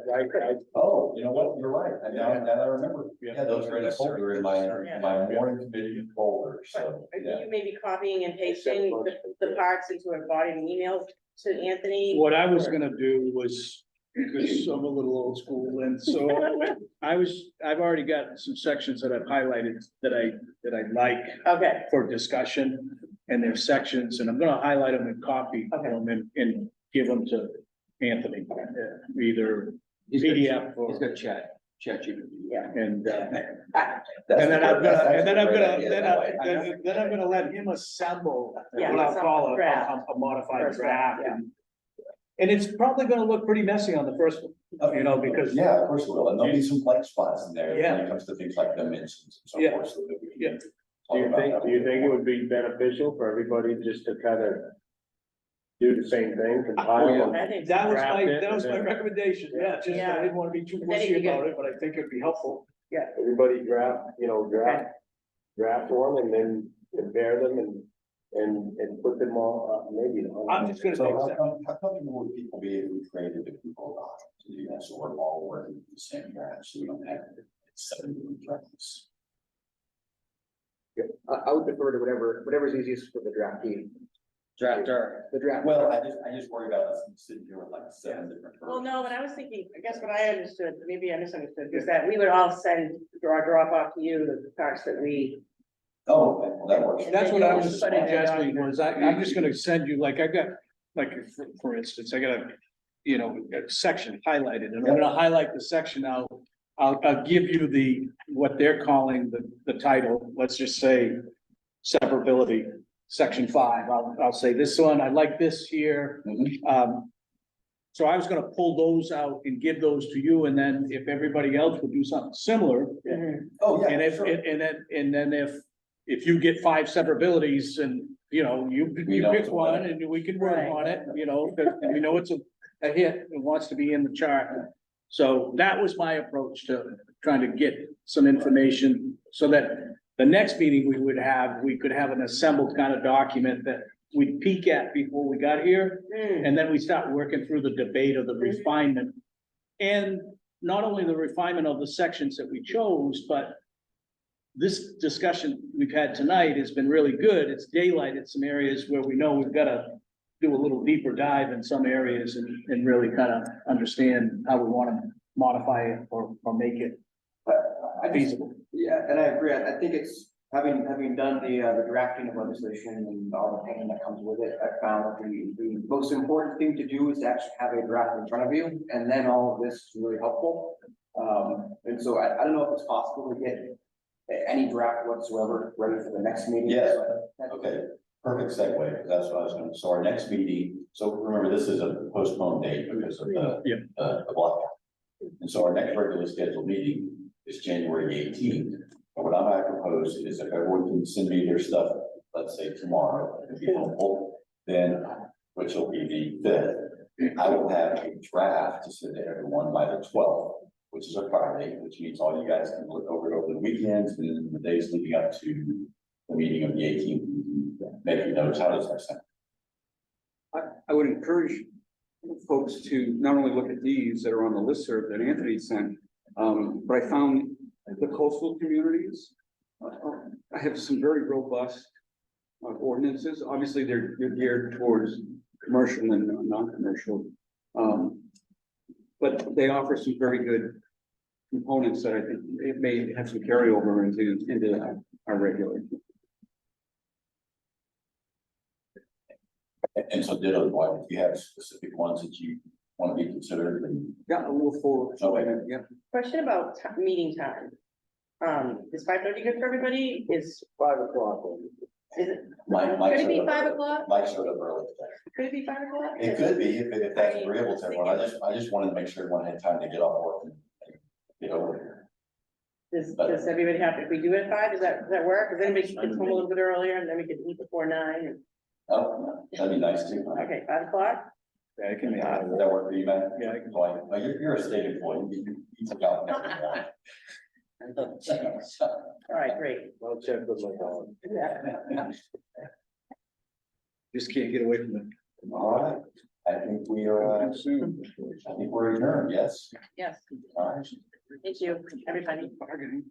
Oh, you know what, you're right, now I remember, yeah, those are in a folder in my morning committee folder, so, are yeah. you maybe copying and pasting the parts into a body of email to Anthony? What I was gonna do was, because I'm a little old school, and so I've already got some sections that I've highlighted that I like Okay, for discussion. And there's sections, and I'm gonna highlight them and copy them and give them to Anthony, either PDF or. He's got chat GPT. yeah. And That's then I'm that's gonna, and then I'm actually a gonna, great idea then that I, way. then I'm gonna let him assemble Yeah, what I'll call draft. a modified First draft. draft, And it's probably gonna look pretty messy on the first one, you know, because. Yeah, of course it will, and there'll be some blank spots in there when Yeah. it comes to things like dimensions and so Yeah. forth. So that we can Yeah. talk do you about think, that. do you think it would be beneficial for everybody just to kind of do the same thing, compile? I think That was Draft it that was and my then- recommendation, yeah, just, Yeah. I didn't wanna be too And then if pushy you get- about it, but I think it'd be helpful. Everybody draft, draft one and then compare them and put them all, maybe. I'm just gonna So say, how comfortable would people be if we created a Google Doc to do that, so we're all working with the same draft, so we don't have 7 different drafts? I would defer to whatever's easiest for the draft team. Drafter. The draft. Well, I just worry about us sitting here with like 7 different. Well, no, but I was thinking, I guess what I understood, maybe I misunderstood, is that we would all send, drop off to you the parts that we. Oh, okay, well, that works. that's what I was Put it in a suggesting, document. was I'm just gonna send you, like, I got, like, for instance, I got a, you know, a section highlighted, and I'm gonna highlight the section out. I'll give you what they're calling the title, let's just say severability, section 5. I'll say this one, I like this here. So I was gonna pull those out and give those to you, and then if everybody else would do something similar, Oh, and yeah, if, sure. and then if you get 5 severabilities and, you know, you know pick it's a one winner. and we can work Right. on it, you know, and we know it's a hit, it wants to be in the chart. So that was my approach to trying to get some information so that the next meeting we could have an assembled kind of document that we'd peek at before we got here. And then we start working through the debate of the refinement. And not only the refinement of the sections that we chose, but this discussion we've had tonight has been really good. It's daylighted some areas where we know we've got to do a little deeper dive in some areas and really kind of understand how we want to modify it or make it feasible. Yeah, and I agree. I think it's, having done the drafting of legislation and all the pain that comes with it, I found that the most important thing to do is to actually have a draft in front of you, and then all of this is really helpful. And so I don't know if it's possible to get any draft whatsoever ready for the next meeting. Yes. So Okay, perfect segue, because that's what I was gonna, so our next meeting, so remember, this is a postponed date because of Yep. the blackout. And so our next regularly scheduled meeting is January 18th. And what I might propose is if everyone can send me their stuff, let's say tomorrow, it'd be helpful, then, which will be the 5th, I will have a draft to send to everyone by the 12th, which is a Friday, which means all you guys can look over it over the weekends and then the days leading up to the meeting of the 18th. Make notes, how does that sound? I would encourage folks to not only look at these that are on the listserv that Anthony sent, but I found the coastal communities, I have some very robust ordinances. Obviously, they're geared towards commercial and non-commercial. But they offer some very good components that I think it may have some carryover into our regulation. And so ditto, why, if you have specific ones that you want to be considered, then Yeah, we'll forward. Okay. Yeah. Question about meeting time. Is 5:30 good for everybody? Is 5 o'clock. it, Mike could it be showed up 5 early. o'clock? Mike showed up early today. Could it be 5 o'clock? It could be, if that's I mean, agreeable to everyone, I just wanted to make sure everyone had time to get off work and get over here. Does everybody have, if we do it at 5, does that work? Does anybody get home a little bit earlier and then we can eat before 9? Oh, that'd be nice too. Okay, 5 o'clock? Yeah, I can make Does it. that work for you, man? Yeah, I can. Fine. Well, you're a state employee, you took out whenever you want. Oh, geez. All right, great. I'll check with my dog. Yeah. Just can't get away from it. All right, I think we are, Soon. I think we're adjourned, yes? Yes, All right. thank you, everybody. Bargaining.